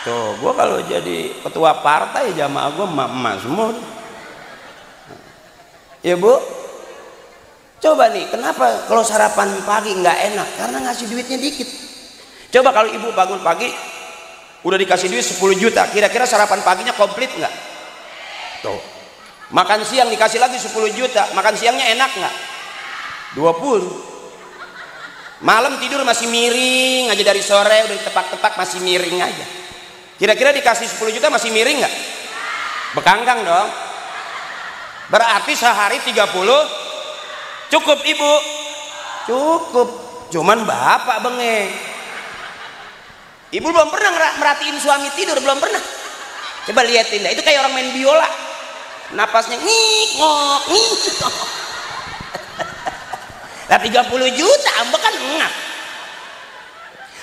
A: Tuh gue kalau jadi ketua partai jamaah gue emak-emak semua. Ya Bu, coba nih, kenapa kalau sarapan pagi nggak enak? Karena ngasih duitnya dikit. Coba kalau ibu bangun pagi udah dikasih duit 10 juta, kira-kira sarapan paginya komplit nggak? Tuh, makan siang dikasih lagi 10 juta, makan siangnya enak nggak? 20. Malam tidur masih miring aja, dari sore udah ditepak-tepak masih miring aja. Kira-kira dikasih 10 juta masih miring nggak? Bekanggang dong. Berarti sehari 30 cukup ibu? Cukup. Cuman bapak bengeng. Ibu belum pernah merhatiin suami tidur, belum pernah. Coba liatin dah, itu kayak orang main biola, napasnya ngik ngok ngik ngok. Nah 30 juta ambek kan ngak.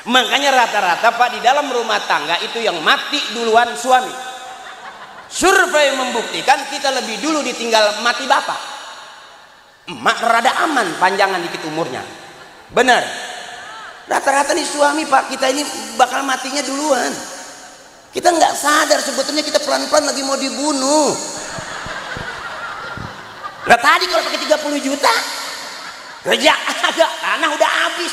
A: Makanya rata-rata Pak, di dalam rumah tangga itu yang mati duluan suami. Survei membuktikan kita lebih dulu ditinggal mati bapak. Emak rada aman, panjangan dikit umurnya. Benar. Rata-rata nih suami Pak, kita ini bakal matinya duluan. Kita nggak sadar sebetulnya kita pelan-pelan lagi mau dibunuh. Nah tadi kalau pakai 30 juta kerja agak tanah udah habis.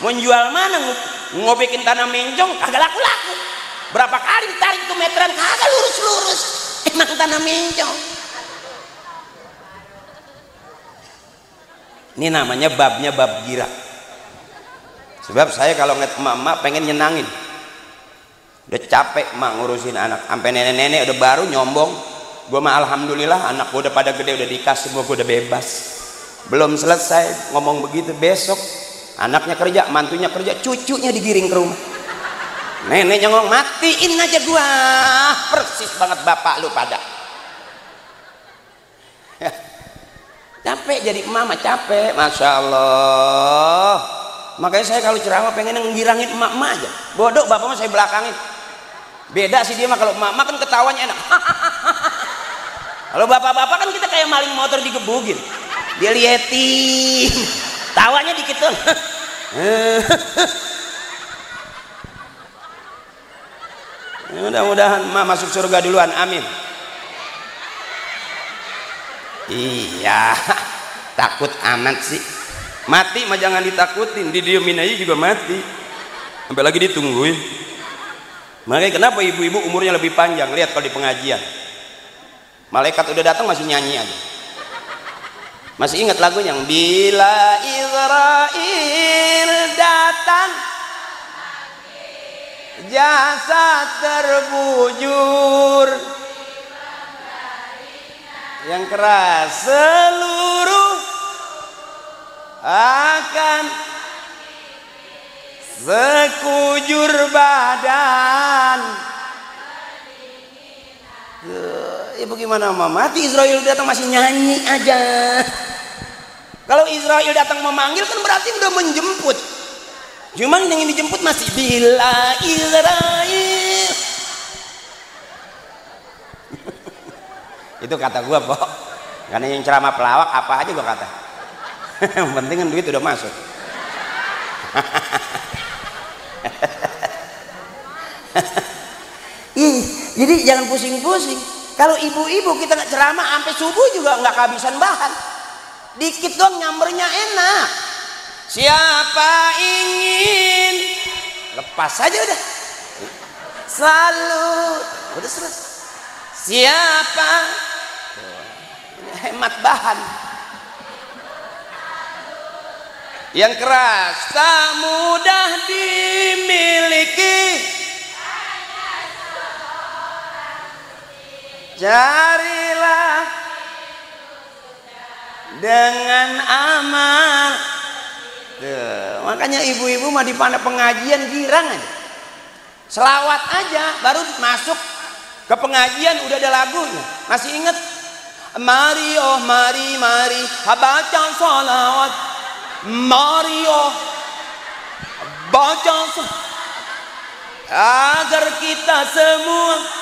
A: Mau jual mana? Ngobekin tanah menjong kagak laku-laku. Berapa kali ditarik itu meteran kagak lurus-lurus. Emang tanah menjong. Ini namanya babnya bab gira. Sebab saya kalau ngeliat emak-emak pengen nyenangin. Udah capek emak ngurusin anak, sampai nenek-nenek udah baru nyombong. Gue mah alhamdulillah anak gue udah pada gede, udah dikasih, gue udah bebas. Belum selesai ngomong begitu, besok anaknya kerja, mantunya kerja, cucunya digiring ke rumah. Nenek nyongong, matiin aja gua, persis banget bapak lu pada. Capek jadi emak, capek, masya Allah. Makanya saya kalau ceramah pengen ngirangin emak-emak aja. Bodoh bapak mah saya belakangin. Beda sih dia mah, kalau emak-emak kan ketawanya enak. Kalau bapak-bapak kan kita kayak maling motor digebugin. Dia liatin, tawanya dikit tuh. Mudah-mudahan emak masuk surga duluan, amin. Iya, takut amat sih. Mati mah jangan ditakutin, didiemin aja juga mati. Sampai lagi ditungguin. Makanya kenapa ibu-ibu umurnya lebih panjang? Lihat kalau di pengajian, malaikat udah datang masih nyanyi aja. Masih ingat lagunya yang bila Israel datang, jasad terbujur, yang keras seluruh akan sekujur badan. Ya bagaimana mau mati Israel datang masih nyanyi aja. Kalau Israel datang memanggil kan berarti udah menjemput. Cuman yang dijemput masih bila Israel. Itu kata gua, Pok. Karena yang ceramah pelawak apa aja gua kata. Yang penting kan duit udah masuk. Jadi jangan pusing-pusing. Kalau ibu-ibu kita nggak ceramah sampai subuh juga nggak kehabisan bahan. Dikit doang nyambernya enak. Siapa ingin lepas saja udah. Selalu udah selesai. Siapa hemat bahan. Yang keras tak mudah dimiliki. Carilah dengan amal. Tuh, makanya ibu-ibu mah di pengajian girang aja. Selawat aja baru masuk ke pengajian udah ada lagunya. Masih ingat? Mari oh mari mari baca salawat. Mari oh baca salawat. Agar kita semua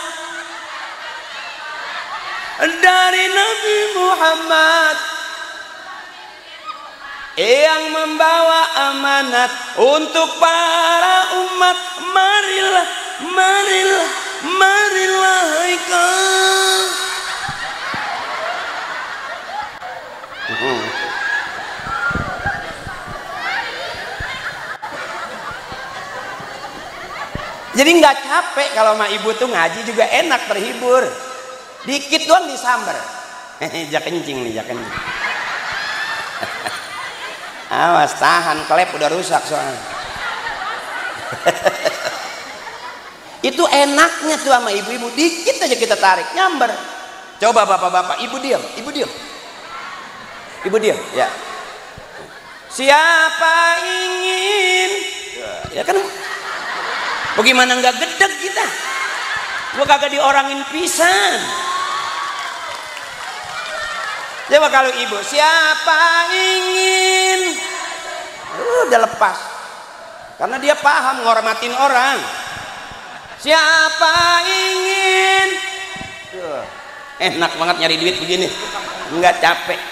A: dari Nabi Muhammad yang membawa amanat untuk para umat. Marilah, marilah, marilah ikut. Jadi nggak capek kalau sama ibu tuh ngaji juga enak, terhibur. Dikit doang disambar. Jak kencing nih, jak kencing. Awas tahan, klep udah rusak soalnya. Itu enaknya tuh sama ibu-ibu, dikit aja kita tarik, nyamber. Coba bapak-bapak, ibu diam, ibu diam. Ibu diam, ya. Siapa ingin, ya kan? Bagaimana nggak gedeg kita? Gua kagak diorangin pisan. Coba kalau ibu, siapa ingin, udah lepas. Karena dia paham ngormatin orang. Siapa ingin, enak banget nyari duit begini, nggak capek.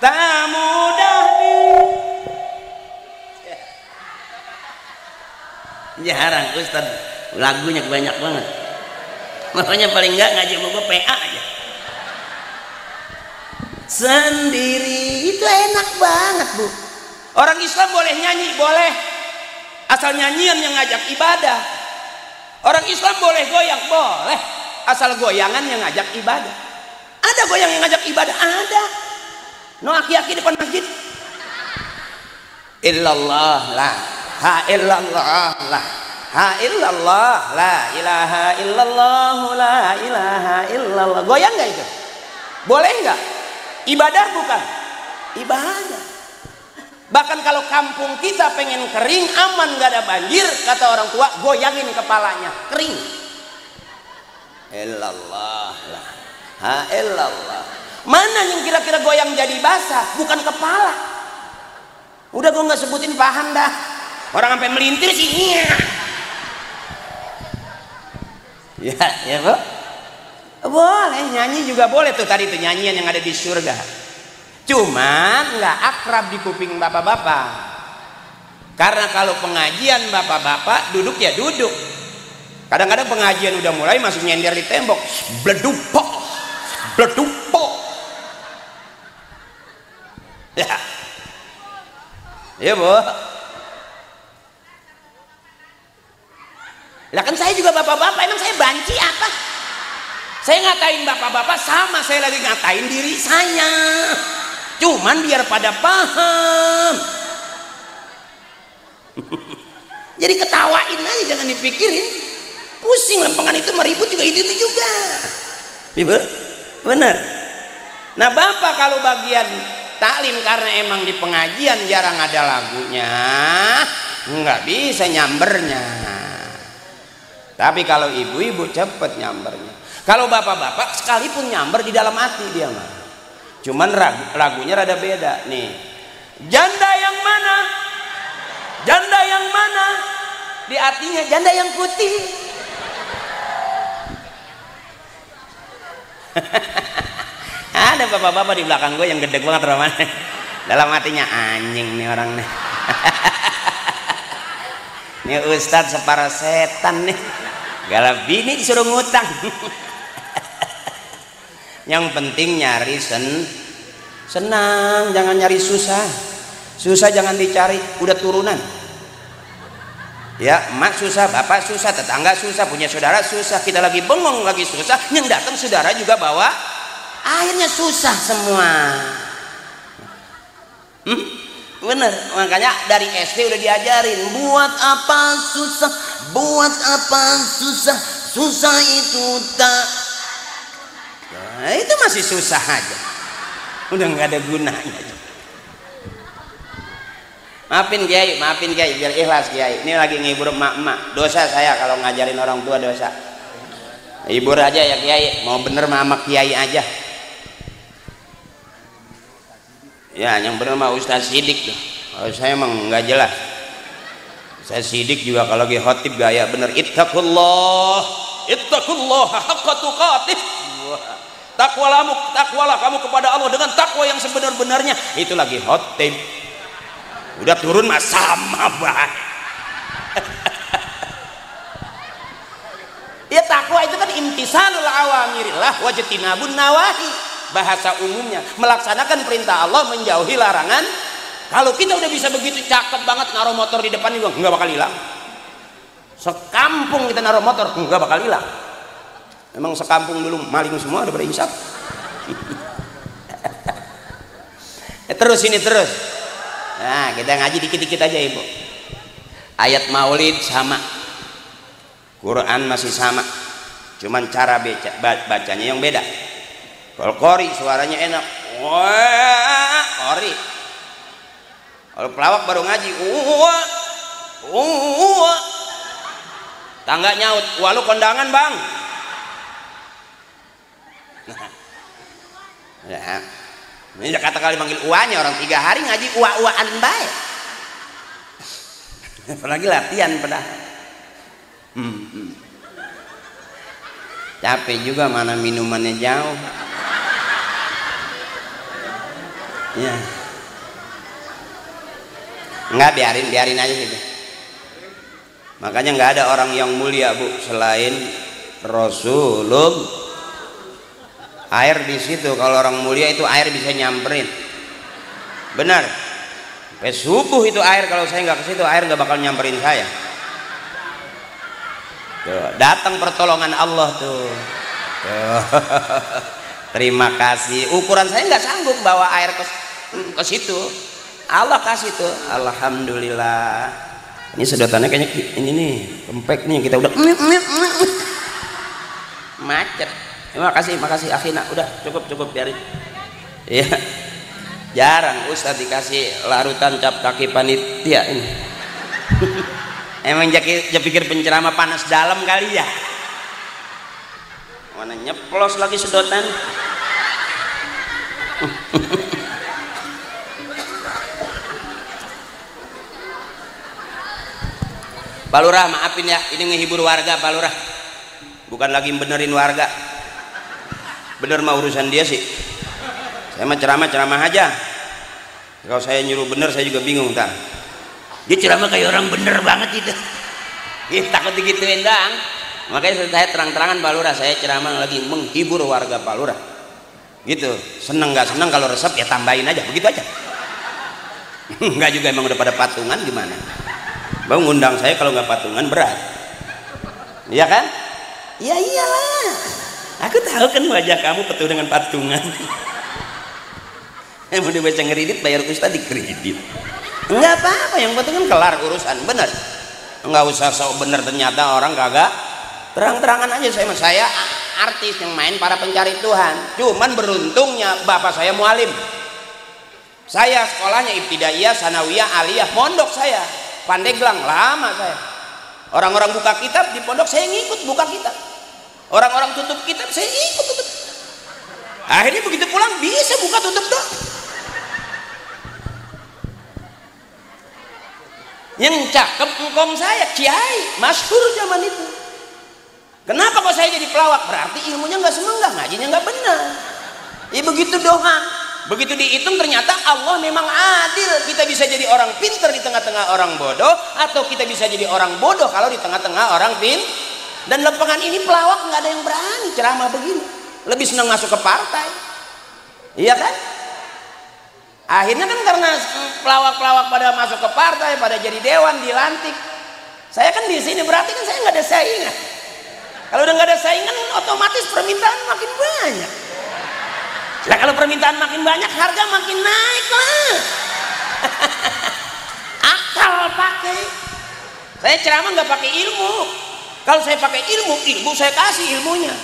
A: Tak mudah jarang Ustaz, lagunya banyak banget. Makanya paling nggak ngaji sama gue PA aja. Sendiri itu enak banget, Bu. Orang Islam boleh nyanyi, boleh, asal nyanyian yang ngajak ibadah. Orang Islam boleh goyang, boleh, asal goyangan yang ngajak ibadah. Ada goyang yang ngajak ibadah, ada. No aki-aki depan masjid. Illallah la ha illallah la ha illallah la ilaha illallah la ilaha illallah. Goyang nggak itu? Boleh nggak? Ibadah bukan? Ibadah. Bahkan kalau kampung kita pengen kering, aman gak ada banjir, kata orang tua, goyangin kepalanya, kering. Illallah lah, ha illallah. Mana yang kira-kira goyang jadi basah? Bukan kepala. Udah gue nggak sebutin, paham dah. Orang sampai melintir sih. Ya Bu. Boleh nyanyi juga boleh tuh, tadi tuh nyanyian yang ada di surga. Cuman nggak akrab di kuping bapak-bapak. Karena kalau pengajian bapak-bapak duduk ya duduk. Kadang-kadang pengajian udah mulai masuk nyender di tembok, bledupok, bledupok. Ya Bu. Lah kan saya juga bapak-bapak, emang saya banci apa? Saya ngatain bapak-bapak sama saya lagi ngatain diri saya. Cuman biar pada paham. Jadi ketawain aja, jangan dipikirin. Pusing lempengan itu meribut juga itu juga. Ibu, benar. Nah bapak kalau bagian taklim karena emang di pengajian jarang ada lagunya, nggak bisa nyambernya. Tapi kalau ibu-ibu cepet nyambernya. Kalau bapak-bapak sekalipun nyamber di dalam hati dia mah. Cuman lagunya rada beda nih. Janda yang mana? Janda yang mana? Di hatinya janda yang putih. Ada bapak-bapak di belakang gue yang gede banget ramanya. Dalam hatinya anjing nih orang nih. Ini ustadz separa setan nih. Galau bini disuruh ngutang. Yang penting nyari senang, jangan nyari susah. Susah jangan dicari, udah turunan. Ya, emak susah, bapak susah, tetangga susah, punya saudara susah. Kita lagi bengong, lagi susah, yang datang saudara juga bawa akhirnya susah semua. Bener, makanya dari SD udah diajarin buat apa susah, buat apa susah, susah itu tak. Nah, itu masih susah aja, udah nggak ada gunanya. Maafin kiai, biar ikhlas kiai. Ini lagi ngibur emak-emak. Dosa saya kalau ngajarin orang tua, dosa. Hibur aja ya kiai, mau bener sama kiai aja. Ya yang bener mah Ustaz Sidik tuh. Kalau saya emang nggak jelas. Saya Sidik juga kalau lagi khotib gaya bener. Ittaqullah haqqa tuqatih. Takwalah kamu kepada Allah dengan takwa yang sebenar-benarnya. Itu lagi khotib. Udah turun mah sama baik. Ya takwa itu kan imtisalul awamirillah wajtinabun nawahi. Bahasa umumnya melaksanakan perintah Allah, menjauhi larangan. Kalau kita udah bisa begitu cakep banget, naruh motor di depan juga nggak bakal hilang. Sekampung kita naruh motor nggak bakal hilang. Emang sekampung dulu maling semua udah berinsaf. Terus ini terus. Nah kita ngaji dikit-dikit aja ibu. Ayat maulid sama, Quran masih sama, cuman cara bacanya yang beda. Kalau qori suaranya enak, wah qori. Kalau pelawak baru ngaji, tangga nyaut, wah lu kondangan bang. Ya, ini kata kali manggil uanya orang 3 hari ngaji uaan baik. Apalagi latihan pada. Capek juga mana minumannya jauh. Ya. Enggak, biarin aja gitu. Makanya nggak ada orang yang mulia bu selain Rasulullah. Air di situ, kalau orang mulia itu air bisa nyamperin. Benar. Sampai subuh itu air, kalau saya nggak ke situ air nggak bakal nyamperin saya. Tuh, datang pertolongan Allah tuh. Terima kasih. Ukuran saya nggak sanggup bawa air ke situ. Allah kasih tuh. Alhamdulillah. Ini sedotannya kayaknya ini nih, kempek nih kita udah macet. Makasih akhina. Udah cukup biarin. Ya. Jarang Ustaz dikasih larutan cap kaki panitia ini. Emang dia pikir penceramah panas dalam kali ya. Mana nyeplos lagi sedotan. Pak Lurah maafin ya, ini ngehibur warga Pak Lurah. Bukan lagi benerin warga. Bener mah urusan dia sih. Saya mah ceramah aja. Kalau saya nyuruh bener saya juga bingung ntar. Dia ceramah kayak orang bener banget itu. Ya, takut digituin dang. Makanya saya terang-terangan Pak Lurah, saya ceramah lagi menghibur warga Pak Lurah. Gitu. Seneng nggak seneng kalau resep ya tambahin aja, begitu aja. Enggak juga emang udah pada patungan gimana? Bang ngundang saya kalau nggak patungan berat. Iya kan? Ya iyalah. Aku tahu kan wajah kamu penuh dengan patungan. Yang udah baca ngeridit bayar ustaz dikredit. Enggak apa-apa, yang penting kan kelar urusan, bener. Enggak usah sok bener ternyata orang kagak. Terang-terangan aja saya artis yang main para pencari Tuhan. Cuman beruntungnya bapak saya mualim. Saya sekolahnya ibtidaiyah, sanawiyah, aliyah, mondok saya. Pandeglang lama saya. Orang-orang buka kitab di pondok saya ngikut buka kitab. Orang-orang tutup kitab saya ikut tutup. Akhirnya begitu pulang bisa buka tutup dong. Yang cakep engkong saya kiai masyhur zaman itu. Kenapa kok saya jadi pelawak? Berarti ilmunya nggak semenggah, ngajinya nggak benar. Ya begitu doang. Begitu dihitung ternyata Allah memang adil. Kita bisa jadi orang pinter di tengah-tengah orang bodoh, atau kita bisa jadi orang bodoh kalau di tengah-tengah orang pinter. Dan lempengan ini pelawak nggak ada yang berani ceramah begini. Lebih senang masuk ke partai. Iya kan? Akhirnya kan karena pelawak-pelawak pada masuk ke partai, pada jadi dewan, dilantik. Saya kan di sini berarti kan saya nggak ada saingan. Kalau udah nggak ada saingan, otomatis permintaan makin banyak. Nah kalau permintaan makin banyak, harga makin naik lah. Akal pakai. Saya ceramah nggak pakai ilmu. Kalau saya pakai ilmu saya kasih ilmunya.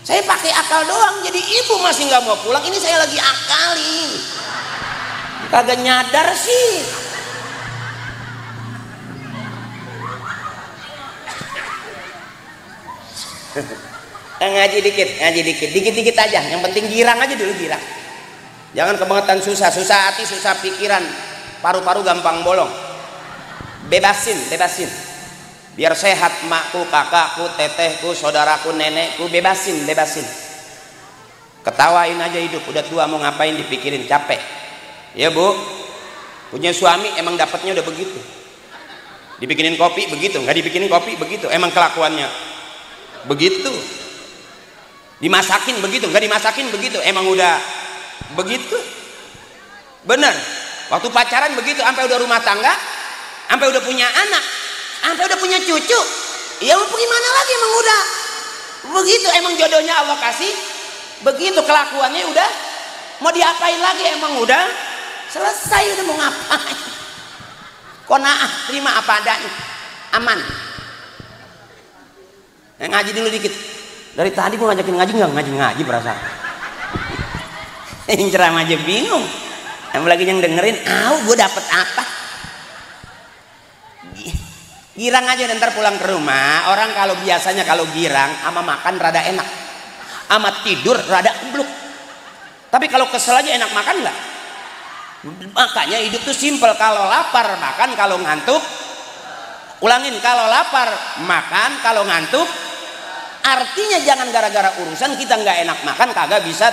A: Saya pakai akal doang. Jadi ibu masih nggak mau pulang. Ini saya lagi akalin. Kagak nyadar sih. Ngaji dikit aja. Yang penting girang aja dulu, girang. Jangan kebangetan susah hati, susah pikiran, paru-paru gampang bolong. Bebasin. Biar sehat makku, kakakku, tetehku, saudaraku, nenekku, bebasin. Ketawain aja hidup. Udah tua mau ngapain dipikirin, capek. Ya bu, punya suami emang dapatnya udah begitu. Dibikinin kopi begitu, nggak dibikinin kopi begitu. Emang kelakuannya begitu. Dimasakin begitu, nggak dimasakin begitu, emang udah begitu. Bener. Waktu pacaran begitu, sampai udah rumah tangga, sampai udah punya anak, sampai udah punya cucu. Ya mau gimana lagi, emang udah begitu. Emang jodohnya Allah kasih begitu. Kelakuannya udah mau diapain lagi, emang udah selesai. Udah mau ngapain? Qanaah, terima apa adanya, aman. Ngaji dulu dikit. Dari tadi gue ngajakin ngaji, nggak ngaji perasaan. Yang ceramah aja bingung. Apalagi yang dengerin, gue dapet apa? Girang aja ntar pulang ke rumah. Orang kalau biasanya kalau girang sama makan rada enak, sama tidur rada gebluk. Tapi kalau kesel aja enak makan nggak? Makanya hidup tuh simpel. Kalau lapar makan, kalau ngantuk ulangin. Kalau lapar makan, kalau ngantuk. Artinya jangan gara-gara urusan kita nggak enak makan kagak bisa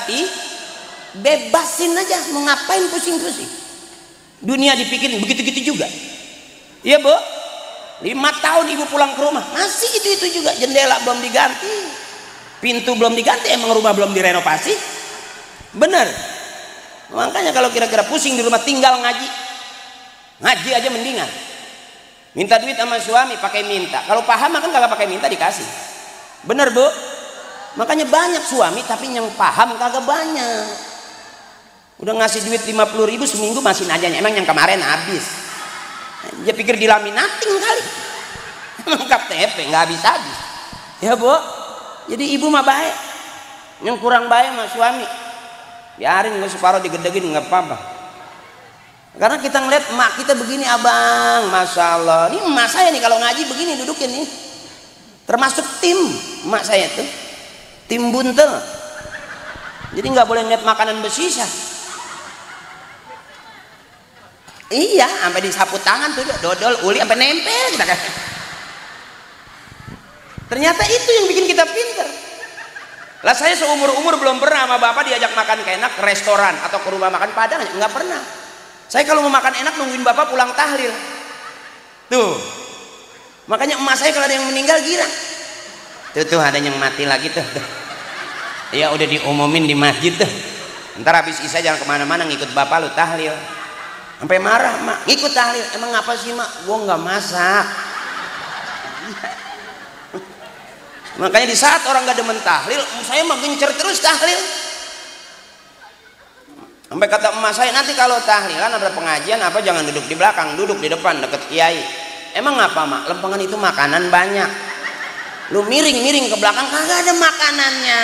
A: bebasin aja. Mau ngapain pusing-pusing? Dunia dipikirin begitu-gitu juga. Iya bu, 5 tahun ibu pulang ke rumah masih itu juga. Jendela belum diganti, pintu belum diganti, emang rumah belum direnovasi. Bener. Makanya kalau kira-kira pusing di rumah tinggal ngaji aja mendingan. Minta duit sama suami pakai minta. Kalau paham kan kagak pakai minta, dikasih. Bener bu. Makanya banyak suami tapi yang paham kagak banyak. Udah ngasih duit 50.000 seminggu masih nanyanya, emang yang kemarin habis. Dia pikir dilaminating kali. Emang KTP nggak habis. Ya bu. Jadi ibu mah baik. Yang kurang baik sama suami biarin, nggak separuh digedegin, nggak apa-apa. Karena kita ngeliat emak kita begini, abang, masya Allah. Ini emak saya nih kalau ngaji begini dudukin nih. Termasuk tim emak saya tuh, tim buntel. Jadi nggak boleh ngeliat makanan bersisa. Iya, sampai disapu tangan tuh, dodol, uli, sampai nempel kita kan. Ternyata itu yang bikin kita pinter. Lah saya seumur-umur belum pernah sama bapak diajak makan enak ke restoran atau ke rumah makan Padang, nggak pernah. Saya kalau mau makan enak nungguin bapak pulang tahlil. Tuh. Makanya emak saya kalau ada yang meninggal girang. Tuh ada yang mati lagi tuh. Ya udah diumumin di masjid tuh. Ntar habis isya jangan kemana-mana, ngikut bapak lu tahlil. Sampai marah mak, ngikut tahlil. Emang apa sih mak? Gua nggak masak. Makanya di saat orang gak demen tahlil, saya mah gencer terus tahlil. Sampai kata emak saya, nanti kalau tahlilan ada pengajian apa jangan duduk di belakang, duduk di depan deket kiai. Emang apa mak? Lempengan itu makanan banyak. Lu miring-miring ke belakang kagak ada makanannya.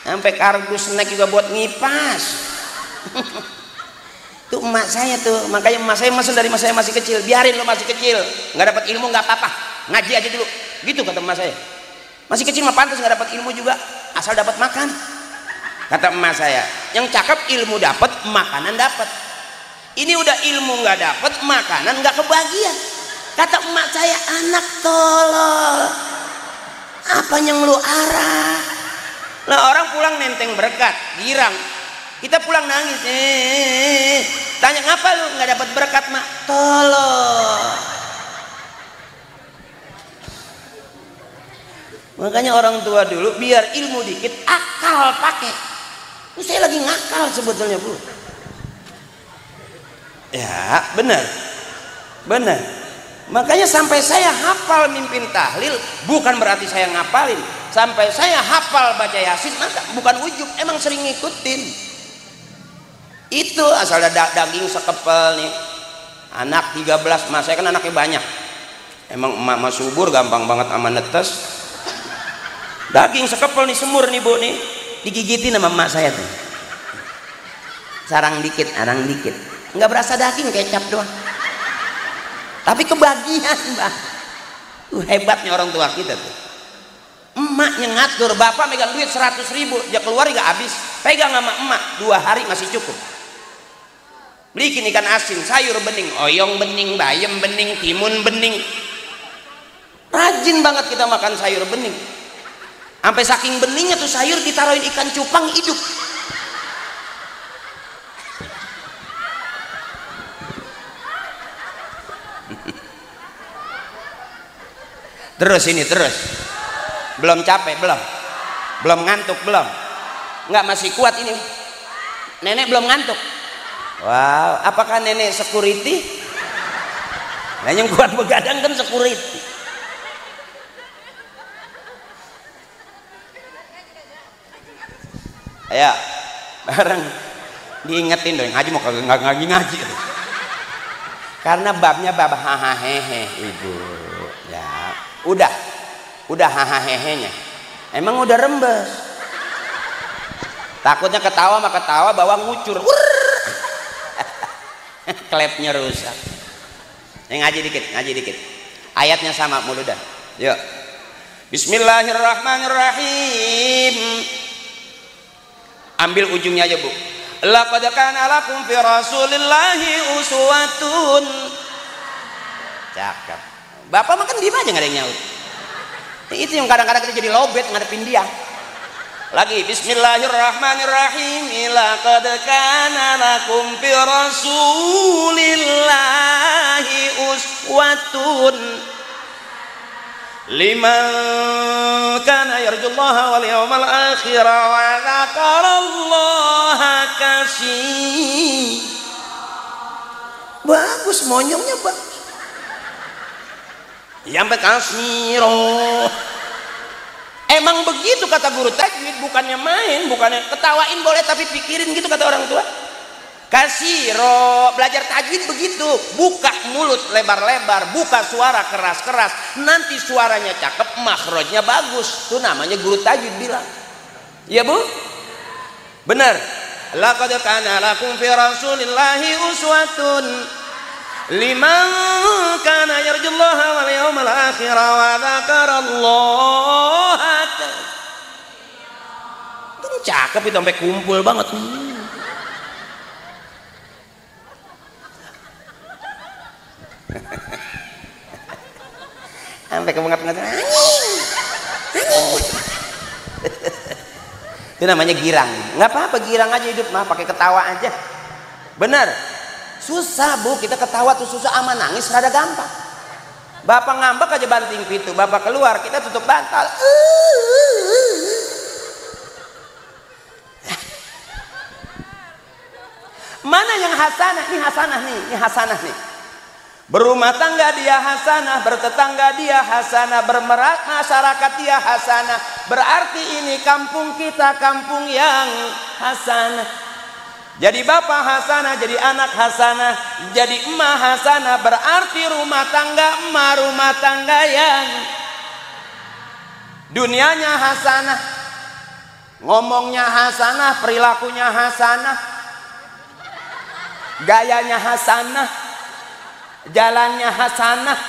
A: Sampai kardus snack juga buat ngipas. Tuh emak saya tuh, makanya emak saya mesen dari emak saya masih kecil, biarin lo masih kecil, nggak dapat ilmu nggak apa-apa, ngaji aja dulu, gitu kata emak saya. Masih kecil mah pantas nggak dapat ilmu juga, asal dapat makan. Kata emak saya, yang cakep ilmu dapat, makanan dapat. Ini udah ilmu nggak dapat, makanan nggak kebagian. Kata emak saya, anak tolol, apa yang lu arah? Lah orang pulang nenteng berkat, girang. Kita pulang nangis, tanya ngapa lu nggak dapat berkat mak? Tolol. Makanya orang tua dulu biar ilmu dikit, akal pakai. Ini saya lagi ngakal sebetulnya bu. Ya benar, benar. Makanya sampai saya hafal mimpin tahlil bukan berarti saya ngapalin. Sampai saya hafal baca yasin maka bukan ujub, emang sering ngikutin. Itu asal ada daging sekepel nih, anak 13, mas saya kan anaknya banyak, emang emak subur gampang banget sama netes. Daging sekepel nih, semur nih bu nih, digigitin sama emak saya tuh, sarang dikit nggak berasa daging, kecap doang, tapi kebagian bang. Hebatnya orang tua kita tuh, emaknya ngatur, bapak megang duit 100.000 ya keluar gak habis, pegang sama emak 2 hari masih cukup. Belikin ikan asin, sayur bening, oyong bening, bayam bening, timun bening. Rajin banget kita makan sayur bening. Sampai saking beningnya tuh sayur ditaruhin ikan cupang hidup. Terus ini terus. Belum capek, belum ngantuk, belum. Enggak, masih kuat ini. Nenek belum ngantuk. Wow, apakah nenek security? Nah, yang kuat begadang kan security. Ayo, bareng diingetin dong, ngaji mau kagak ngaji. Karena babnya bab hahaha ibu. Ya, udah hahaha-nya. Emang udah rembes. Takutnya ketawa mah ketawa bawa ngucur. Klepnya rusak. Ngaji dikit. Ayatnya sama mulu dah. Yuk. Bismillahirrahmanirrahim. Ambil ujungnya aja bu. Laqad kana lakum fi rasulillahi uswatun. Cakep. Bapak makan diem aja nggak ada yang nyaut. Itu yang kadang-kadang kita jadi lobet ngadepin dia. Lagi bismillahirrahmanirrahim. Laqad kana lakum fi rasulillahi uswatun liman kana yarjullaha wal yawmal akhir wa dzakarallaha katsir. Bagus, monyongnya bagus. Sampai kasiro. Emang begitu kata guru tajwid, bukannya main, bukannya ketawain boleh tapi pikirin gitu kata orang tua. Kasiro, belajar tajwid begitu, buka mulut lebar-lebar, buka suara keras-keras, nanti suaranya cakep, makhrajnya bagus. Itu namanya guru tajwid bilang. Iya bu? Benar. Laqad kana lakum fi rasulillahi uswatun liman kana yarjullaha wal yawmal akhir wa dzakarallaha. Itu cakep itu sampai kumpul banget. Sampai kebengat-bengat. Itu namanya girang. Nggak apa-apa, girang aja hidup mah, pakai ketawa aja. Bener. Susah bu, kita ketawa tuh susah, ama nangis rada gampang. Bapak ngambek aja banting pintu, bapak keluar kita tutup bantal. Mana yang hasanah? Ini hasanah nih, ini hasanah nih. Berumah tangga dia hasanah, bertetangga dia hasanah, bermerat masyarakat dia hasanah. Berarti ini kampung kita kampung yang hasanah. Jadi bapak hasanah, jadi anak hasanah, jadi emak hasanah. Berarti rumah tangga emak rumah tangga yang dunianya hasanah, ngomongnya hasanah, perilakunya hasanah. gayanya hasanah, jalannya hasanah,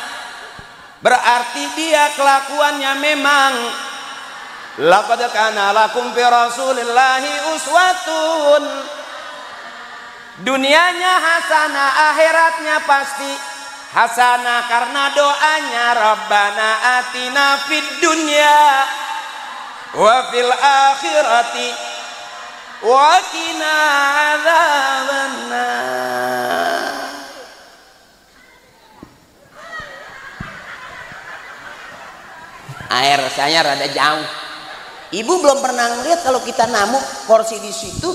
A: berarti dia kelakuannya memang laqad kana lakum fi rasulillahi uswatun. Dunianya hasanah, akhiratnya pasti hasanah, karena doanya Rabbana atina fid dunya wa fil akhirati wa qina adzabannar. Air saya rada jauh. Ibu belum pernah ngeliat kalau kita namu porsi di situ,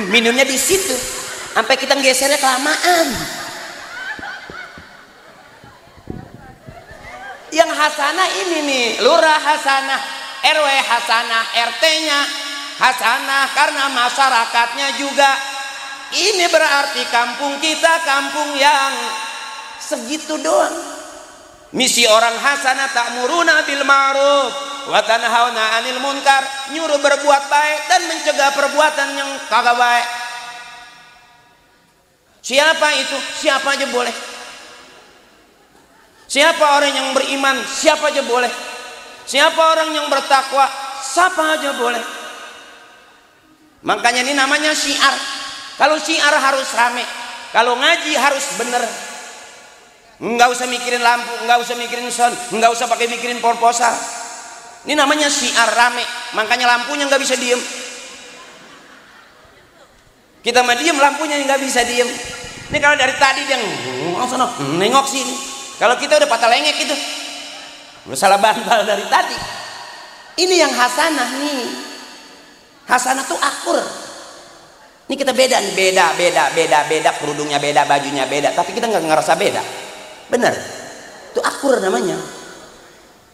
A: minumnya di situ, sampai kita gesernya kelamaan. Yang hasanah ini nih, lurah hasanah, RW hasanah, RT-nya hasanah, karena masyarakatnya juga. Ini berarti kampung kita kampung yang segitu doang. Misi orang hasanah ta'muruna bil ma'ruf wa tanhauna 'anil munkar, nyuruh berbuat baik dan mencegah perbuatan yang kagak baik. Siapa itu? Siapa aja boleh. Siapa orang yang beriman? Siapa aja boleh. Siapa orang yang bertakwa? Siapa aja boleh. Makanya ini namanya syiar. Kalau syiar harus rame, kalau ngaji harus bener. Nggak usah mikirin lampu, nggak usah mikirin sound, nggak usah pakai mikirin proposal. Ini namanya syiar rame, makanya lampunya nggak bisa diem. Kita mah diem, lampunya nggak bisa diem. Ini kalau dari tadi dia nengok sini. Kalau kita udah patah lengek gitu, udah salah bantal dari tadi. Ini yang hasanah nih. Hasanah tuh akur. Ini kita beda nih, beda, kerudungnya beda, bajunya beda, tapi kita nggak ngerasa beda. Bener, itu akur namanya.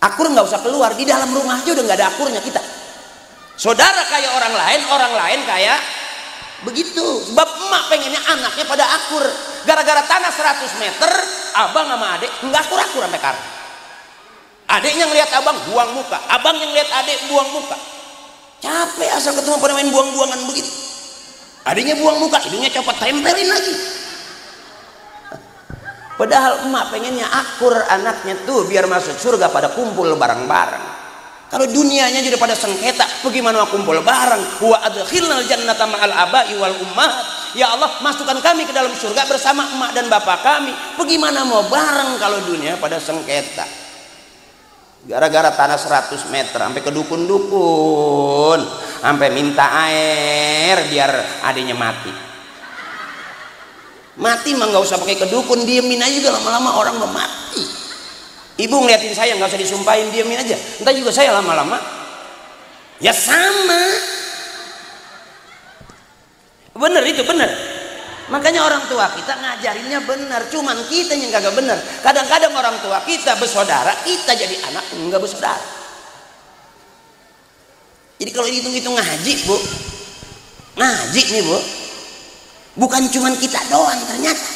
A: Akur nggak usah keluar, di dalam rumah aja udah nggak ada akurnya kita. Saudara kayak orang lain kayak begitu. Sebab emak pengennya anaknya pada akur. Gara-gara tanah 100 meter, abang sama adik nggak akur-akur sampai sekarang. Adiknya ngeliat abang buang muka, abang yang ngeliat adik buang muka. Capek asal ketemu pada main buang-buangan begitu. Adiknya buang muka, hidungnya copot, tempelin lagi. Padahal emak pengennya akur anaknya tuh biar masuk surga pada kumpul bareng-bareng. Kalau dunianya jadi pada sengketa, bagaimana kumpul bareng? Wa adkhilnal jannata ma'al aba'i wal ummahat. Ya Allah, masukkan kami ke dalam surga bersama emak dan bapak kami. Bagaimana mau bareng kalau dunia pada sengketa? Gara-gara tanah 100 meter sampai ke dukun-dukun, sampai minta air biar adiknya mati. Mati mah nggak usah pakai kedukun, diemin aja juga, lama-lama orang mau mati. Ibu ngeliatin saya nggak usah disumpahin, diemin aja, entah juga saya lama-lama ya sama. Bener itu bener. Makanya orang tua kita ngajarinnya bener, cuman kita yang kagak bener. Kadang-kadang orang tua kita bersaudara, kita jadi anak nggak bersaudara. Jadi kalau dihitung-hitung ngaji bu, ngaji nih bu, bukan cuman kita doang ternyata.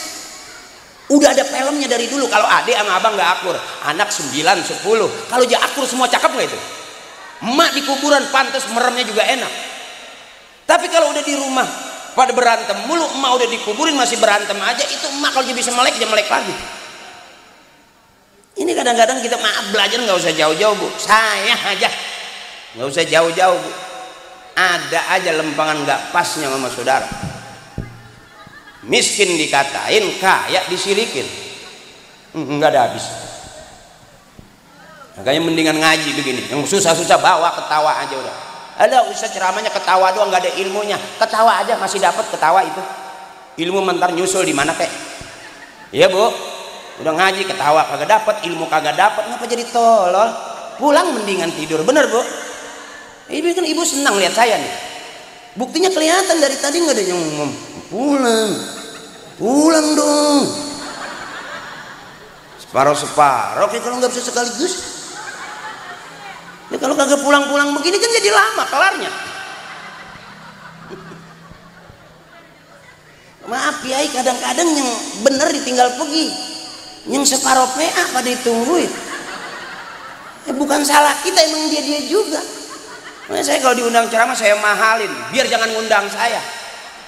A: Udah ada filmnya dari dulu. Kalau adik sama abang nggak akur, anak 9, 10. Kalau dia akur semua cakep nggak itu? Emak di kuburan pantas meremnya juga enak. Tapi kalau udah di rumah pada berantem mulu, emak udah dikuburin masih berantem aja, itu emak kalau dia bisa melek dia melek lagi. Ini kadang-kadang kita maaf belajar nggak usah jauh-jauh bu, saya aja nggak usah jauh-jauh bu. Ada aja lempangan nggak pasnya sama saudara. Miskin dikatain, kaya disirikin, nggak ada habis. Makanya mendingan ngaji begini, yang susah-susah bawa ketawa aja udah. Ada ustaz ceramahnya ketawa doang, nggak ada ilmunya, ketawa aja masih dapat ketawa itu. Ilmu mentar nyusul di mana kek? Iya bu, udah ngaji ketawa kagak dapat, ilmu kagak dapat, ngapa jadi tolol? Pulang mendingan tidur, bener bu? Ibu kan ibu senang lihat saya nih. Buktinya kelihatan dari tadi nggak ada yang ngomong pulang dong. Separuh kayak kalau nggak bisa sekaligus. Ya kalau kagak pulang-pulang begini kan jadi lama kelarnya. Maaf ya, kadang-kadang yang bener ditinggal pergi, yang separuh PA pada ditungguin. Bukan salah kita, emang dia juga. Nah, saya kalau diundang ceramah saya mahalin, biar jangan ngundang saya.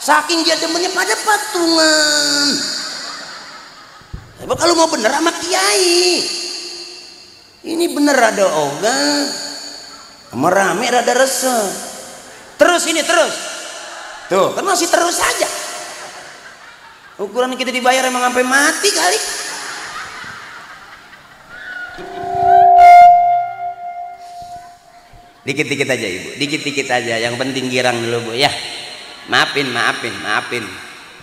A: saking dia demennya pada patungan. Kalau mau bener sama kiai, ini bener rada ogah, merame rada resah. Terus ini terus, tuh kan masih terus saja. Ukuran kita dibayar emang sampai mati kali. Dikit-dikit aja ibu, dikit-dikit aja. Yang penting girang dulu bu ya. Maafin,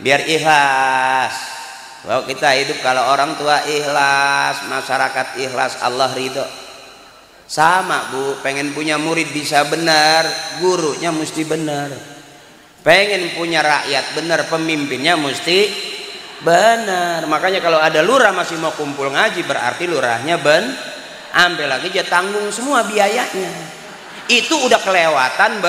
A: biar ikhlas. Bahwa kita hidup kalau orang tua ikhlas, masyarakat ikhlas, Allah ridho. Sama bu, pengen punya murid bisa benar, gurunya mesti benar. Pengen punya rakyat benar, pemimpinnya mesti benar. Makanya kalau ada lurah masih mau kumpul ngaji, berarti lurahnya ambil lagi dia tanggung semua biayanya. Itu udah kelewatan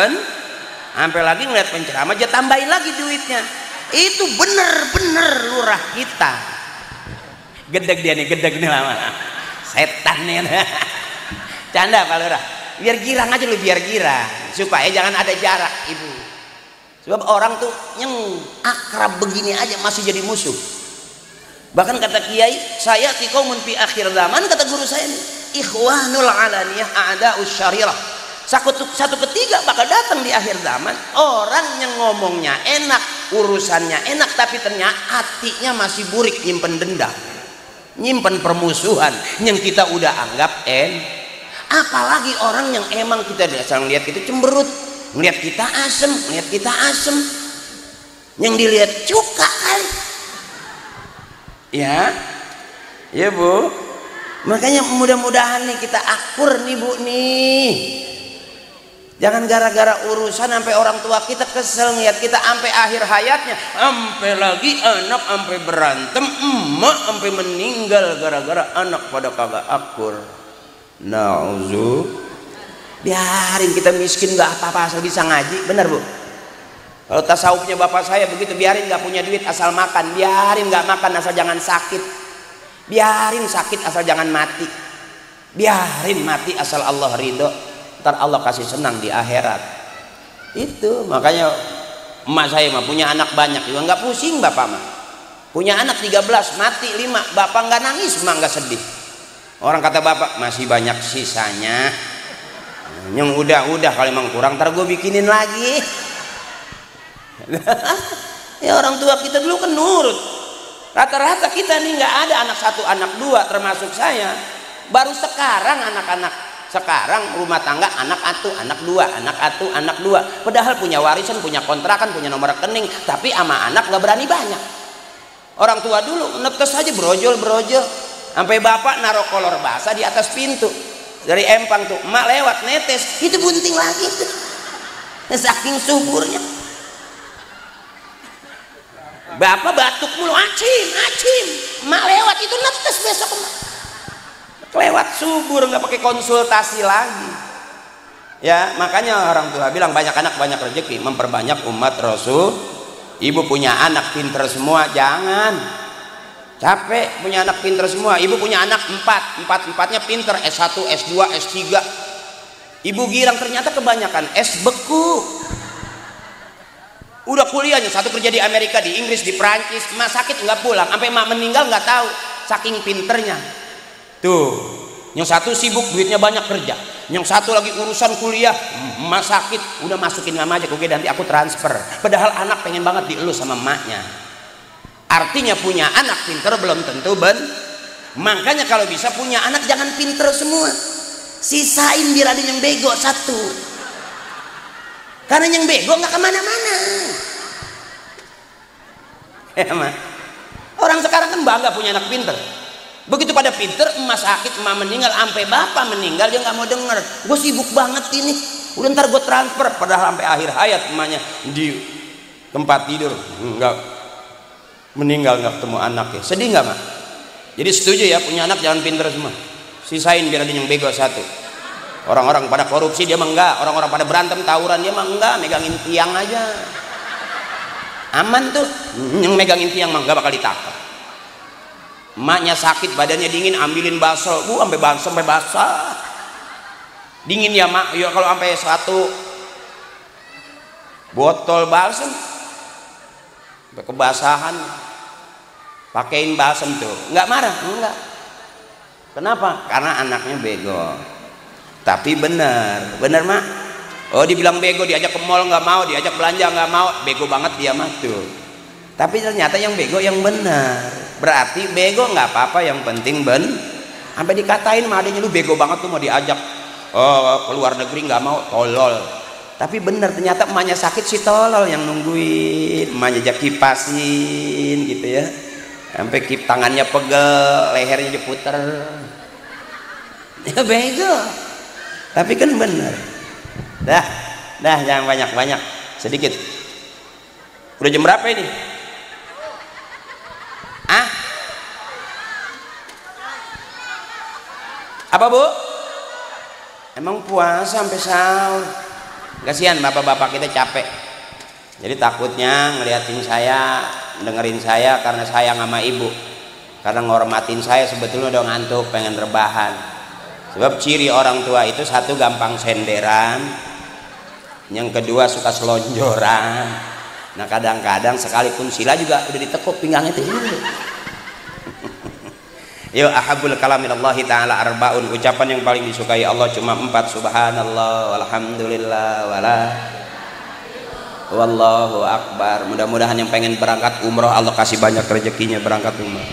A: ambil lagi ngeliat penceramah dia tambahin lagi duitnya. Itu bener-bener lurah kita. Gedeg dia nih, gedeg nih lama. Setan nih. Canda Pak Lurah. Biar girang aja lu, biar girang. Supaya jangan ada jarak ibu. Sebab orang tuh yang akrab begini aja masih jadi musuh. Bahkan kata kiai, saya qaumun fi akhir zaman, kata guru saya nih, ikhwanul alaniyah a'da'us syarirah. Satu ketiga bakal datang di akhir zaman, orang yang ngomongnya enak, urusannya enak, tapi ternyata hatinya masih burik, nyimpen dendam, nyimpen permusuhan yang kita udah anggap apalagi orang yang emang kita biasa ngeliat itu cemberut, ngeliat kita asem, yang dilihat cuka kali ya bu. Makanya mudah-mudahan nih kita akur nih bu nih. Jangan gara-gara urusan sampai orang tua kita kesel ngeliat kita sampai akhir hayatnya, sampai lagi anak sampai berantem, emak sampai meninggal gara-gara anak pada kagak akur. Nauzu. Biarin kita miskin nggak apa-apa asal bisa ngaji, benar bu? Kalau tasawufnya bapak saya begitu, biarin nggak punya duit asal makan, biarin nggak makan asal jangan sakit, biarin sakit asal jangan mati, biarin mati asal Allah ridho. Ntar Allah kasih senang di akhirat. Itu makanya emak saya mah punya anak banyak juga nggak pusing bapak mah. Punya anak 13 mati 5, bapak nggak nangis mah nggak sedih. Orang kata bapak masih banyak sisanya. Yang udah kalau emang kurang ntar gue bikinin lagi. Ya orang tua kita dulu kan nurut. Rata-rata kita nih nggak ada anak 1 anak 2 termasuk saya. Baru sekarang anak-anak sekarang rumah tangga anak 1 anak 2 anak 2, padahal punya warisan, punya kontrakan, punya nomor rekening, tapi ama anak nggak berani banyak. Orang tua dulu netes aja brojol sampai bapak naruh kolor basah di atas pintu dari empang tuh, emak lewat netes itu bunting lagi tuh. Saking suburnya bapak batuk mulu, acim emak lewat itu netes besok emak lewat subur, nggak pakai konsultasi lagi ya. Makanya orang tua bilang banyak anak banyak rezeki, memperbanyak umat Rasul. Ibu punya anak pinter semua, jangan capek punya anak pinter semua. Ibu punya anak 4-empatnya pinter, S1 S2 S3, ibu girang ternyata kebanyakan S beku. Udah kuliahnya satu kerja di Amerika, di Inggris, di Prancis, emak sakit nggak pulang, sampai emak meninggal nggak tahu, saking pinternya. Tuh, yang satu sibuk duitnya banyak kerja, yang satu lagi urusan kuliah, emak sakit, udah masukin mama aja kuge nanti aku transfer. Padahal anak pengen banget dielus sama emaknya. Artinya punya anak pinter belum tentu makanya kalau bisa punya anak jangan pinter semua, sisain biar ada yang bego 1, karena yang bego nggak kemana-mana. Orang sekarang kan bangga punya anak pinter. Begitu pada pinter, emak sakit, emak meninggal, sampai bapak meninggal dia nggak mau denger. Gue sibuk banget ini, udah ntar gue transfer. Padahal sampai akhir hayat emaknya di tempat tidur nggak meninggal, nggak ketemu anaknya. Sedih nggak mak? Jadi setuju ya punya anak jangan pinter semua, sisain biar ada yang bego 1. Orang-orang pada korupsi dia mah enggak, orang-orang pada berantem tawuran dia mah enggak, megangin tiang aja aman tuh. Yang megangin tiang mah nggak bakal ditangkap. Emaknya sakit, badannya dingin, ambilin bakso, sampai basah. Dingin ya mak, ya kalau sampai 1 botol balsem kebasahan, pakein balsem tuh, nggak marah, enggak. Kenapa? Karena anaknya bego. Tapi benar mak. Oh, dibilang bego, diajak ke mall nggak mau, diajak belanja nggak mau, bego banget dia mah tuh. Tapi ternyata yang bego yang benar. Berarti bego nggak apa-apa, yang penting sampai dikatain mah adanya, lu bego banget tuh mau diajak keluar negeri nggak mau, tolol. Tapi benar, ternyata emaknya sakit si tolol yang nungguin, emaknya ajak kipasin gitu ya, sampai tangannya pegel, lehernya diputer. Ya bego, tapi kan benar. Dah jangan banyak-banyak, sedikit. Udah jam berapa ini? Apa bu? Emang puasa sampai sahur? Kasihan bapak-bapak kita capek. Jadi takutnya ngeliatin saya, dengerin saya karena sayang sama ibu, karena ngormatin saya sebetulnya udah ngantuk, pengen rebahan. Sebab ciri orang tua itu satu gampang senderan, yang kedua suka selonjoran. Nah kadang-kadang sekalipun sila juga udah ditekuk pinggangnya tuh. Yuk, ahabul kalamillahi ta'ala arbaun, ucapan yang paling disukai Allah cuma 4, subhanallah walhamdulillah wala wallahu akbar. Mudah-mudahan yang pengen berangkat umroh Allah kasih banyak rezekinya berangkat umroh.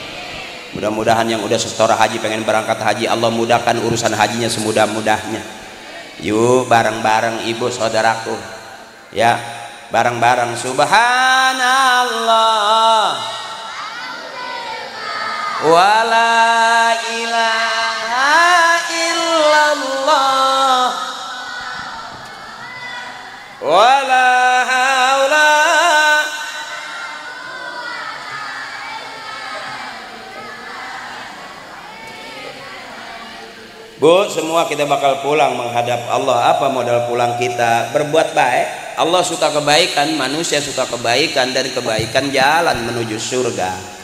A: Mudah-mudahan yang udah setora haji pengen berangkat haji Allah mudahkan urusan hajinya semudah-mudahnya. Yuk bareng-bareng ibu saudaraku ya, bareng-bareng subhanallah wala ilaha illallah wala haula. Bu, semua kita bakal pulang menghadap Allah. Apa modal pulang kita? Berbuat baik. Allah suka kebaikan, manusia suka kebaikan, dan kebaikan jalan menuju surga.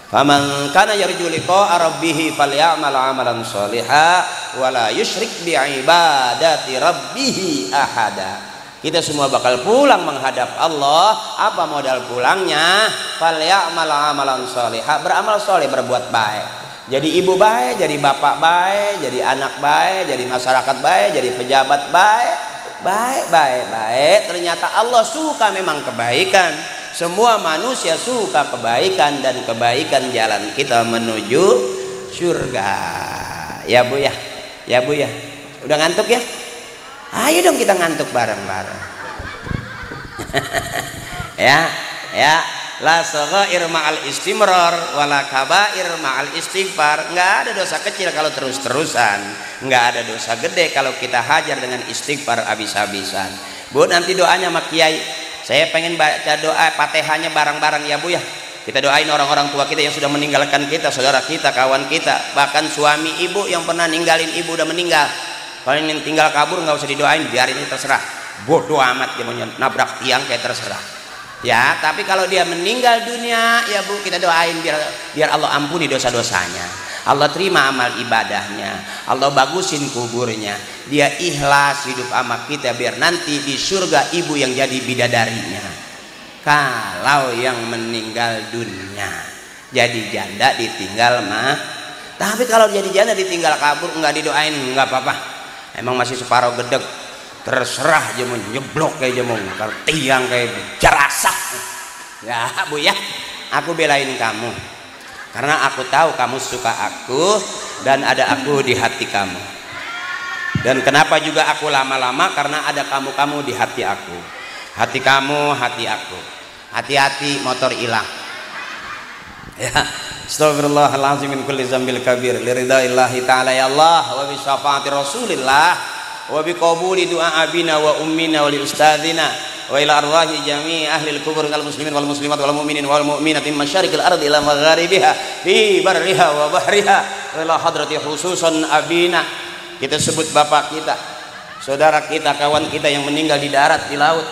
A: Faman kana yarju liqa'a rabbih falyamal 'amalan shalihan wa la yusyrik bi ibadati rabbih ahada. Kita semua bakal pulang menghadap Allah. Apa modal pulangnya? Falyamal 'amalan shalihan, beramal saleh, berbuat baik. Jadi ibu baik, jadi bapak baik, jadi anak baik, jadi masyarakat baik, jadi pejabat baik. Baik. Ternyata Allah suka memang kebaikan. Semua manusia suka kebaikan, dan kebaikan jalan kita menuju surga. Ya bu ya, udah ngantuk ya? Ayo dong kita ngantuk bareng-bareng. ya. La saghair ma'al istimrar wala kabair ma'al istighfar. Nggak ada dosa kecil kalau terus-terusan, nggak ada dosa gede kalau kita hajar dengan istighfar habis-habisan. Bu, nanti doanya sama kiai, saya pengen baca doa Fatihahnya bareng-bareng ya bu ya. Kita doain orang-orang tua kita yang sudah meninggalkan kita, saudara kita, kawan kita, bahkan suami ibu yang pernah ninggalin ibu udah meninggal. Kalau yang tinggal kabur nggak usah didoain, biarin ini terserah. Bodoh amat dia mau nabrak tiang kayak terserah. Ya, tapi kalau dia meninggal dunia, ya bu, kita doain biar Allah ampuni dosa-dosanya, Allah terima amal ibadahnya, Allah bagusin kuburnya, dia ikhlas hidup sama kita biar nanti di surga ibu yang jadi bidadarinya. Kalau yang meninggal dunia jadi janda ditinggal mah, tapi kalau jadi janda ditinggal kabur nggak didoain nggak apa-apa, emang masih separuh gedeg. Terserah aja mau nyeblok kayak mau tiang kayak jerasak. Ya bu ya, aku belain kamu karena aku tahu kamu suka aku dan ada aku di hati kamu. Dan kenapa juga aku lama-lama, karena ada kamu di hati aku. Hati kamu, hati aku. Hati-hati motor hilang. Ya, astagfirullahaladzim min kulli zambil kabir liridaillahi ta'ala ya Allah wa bi syafaati rasulillah wa bi qabuli du'a abina wa ummina wa li ustadzina wa ila arwahi jami'i ahli al-kubur kal muslimin wal muslimat wal mu'minin wal mu'minati masyariqil ardi ila magharibiha fi barriha wa bahriha ila hadrati khususan abina. Kita sebut bapak kita, saudara kita, kawan kita yang meninggal di darat, di laut.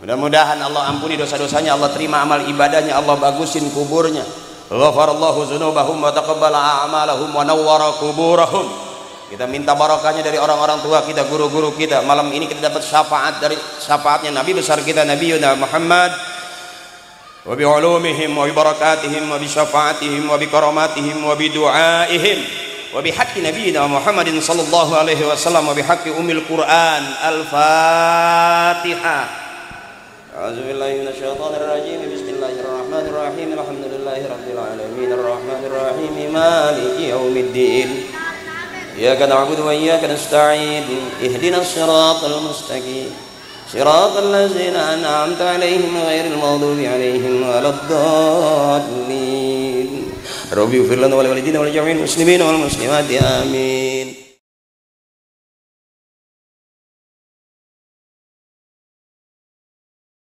A: Mudah-mudahan Allah ampuni dosa-dosanya, Allah terima amal ibadahnya, Allah bagusin kuburnya. Ghafarallahu dzunubahum wa taqabbala a'malahum wa nawwara kuburahum. Kita minta barokahnya dari orang-orang tua kita, guru-guru kita. Malam ini kita dapat syafaat dari syafaatnya Nabi besar kita Nabi Muhammad wa bi ulumihim wa bi barakatihim wa bi syafaatihim wa bi karamatihim wa bi du'aihim wa bi haqqi nabiyyina Muhammadin sallallahu alaihi wasallam wa bi haqqi ummil Qur'an. Al-Fatihah. A'udzubillahi minasyaitonir rajim. Bismillahirrahmanirrahim. Alhamdulillahi rabbil alamin arrahmanir rahim maliki yaumiddin. Iyyaka na'budu wa iyyaka nasta'in. Ihdinas siratal mustaqim. Siratal ladzina an'amta 'alaihim ghairil maghdubi 'alaihim waladdallin. Rabbi ighfir lana wa li walidina wa li jami'il muslimina wal muslimati amin.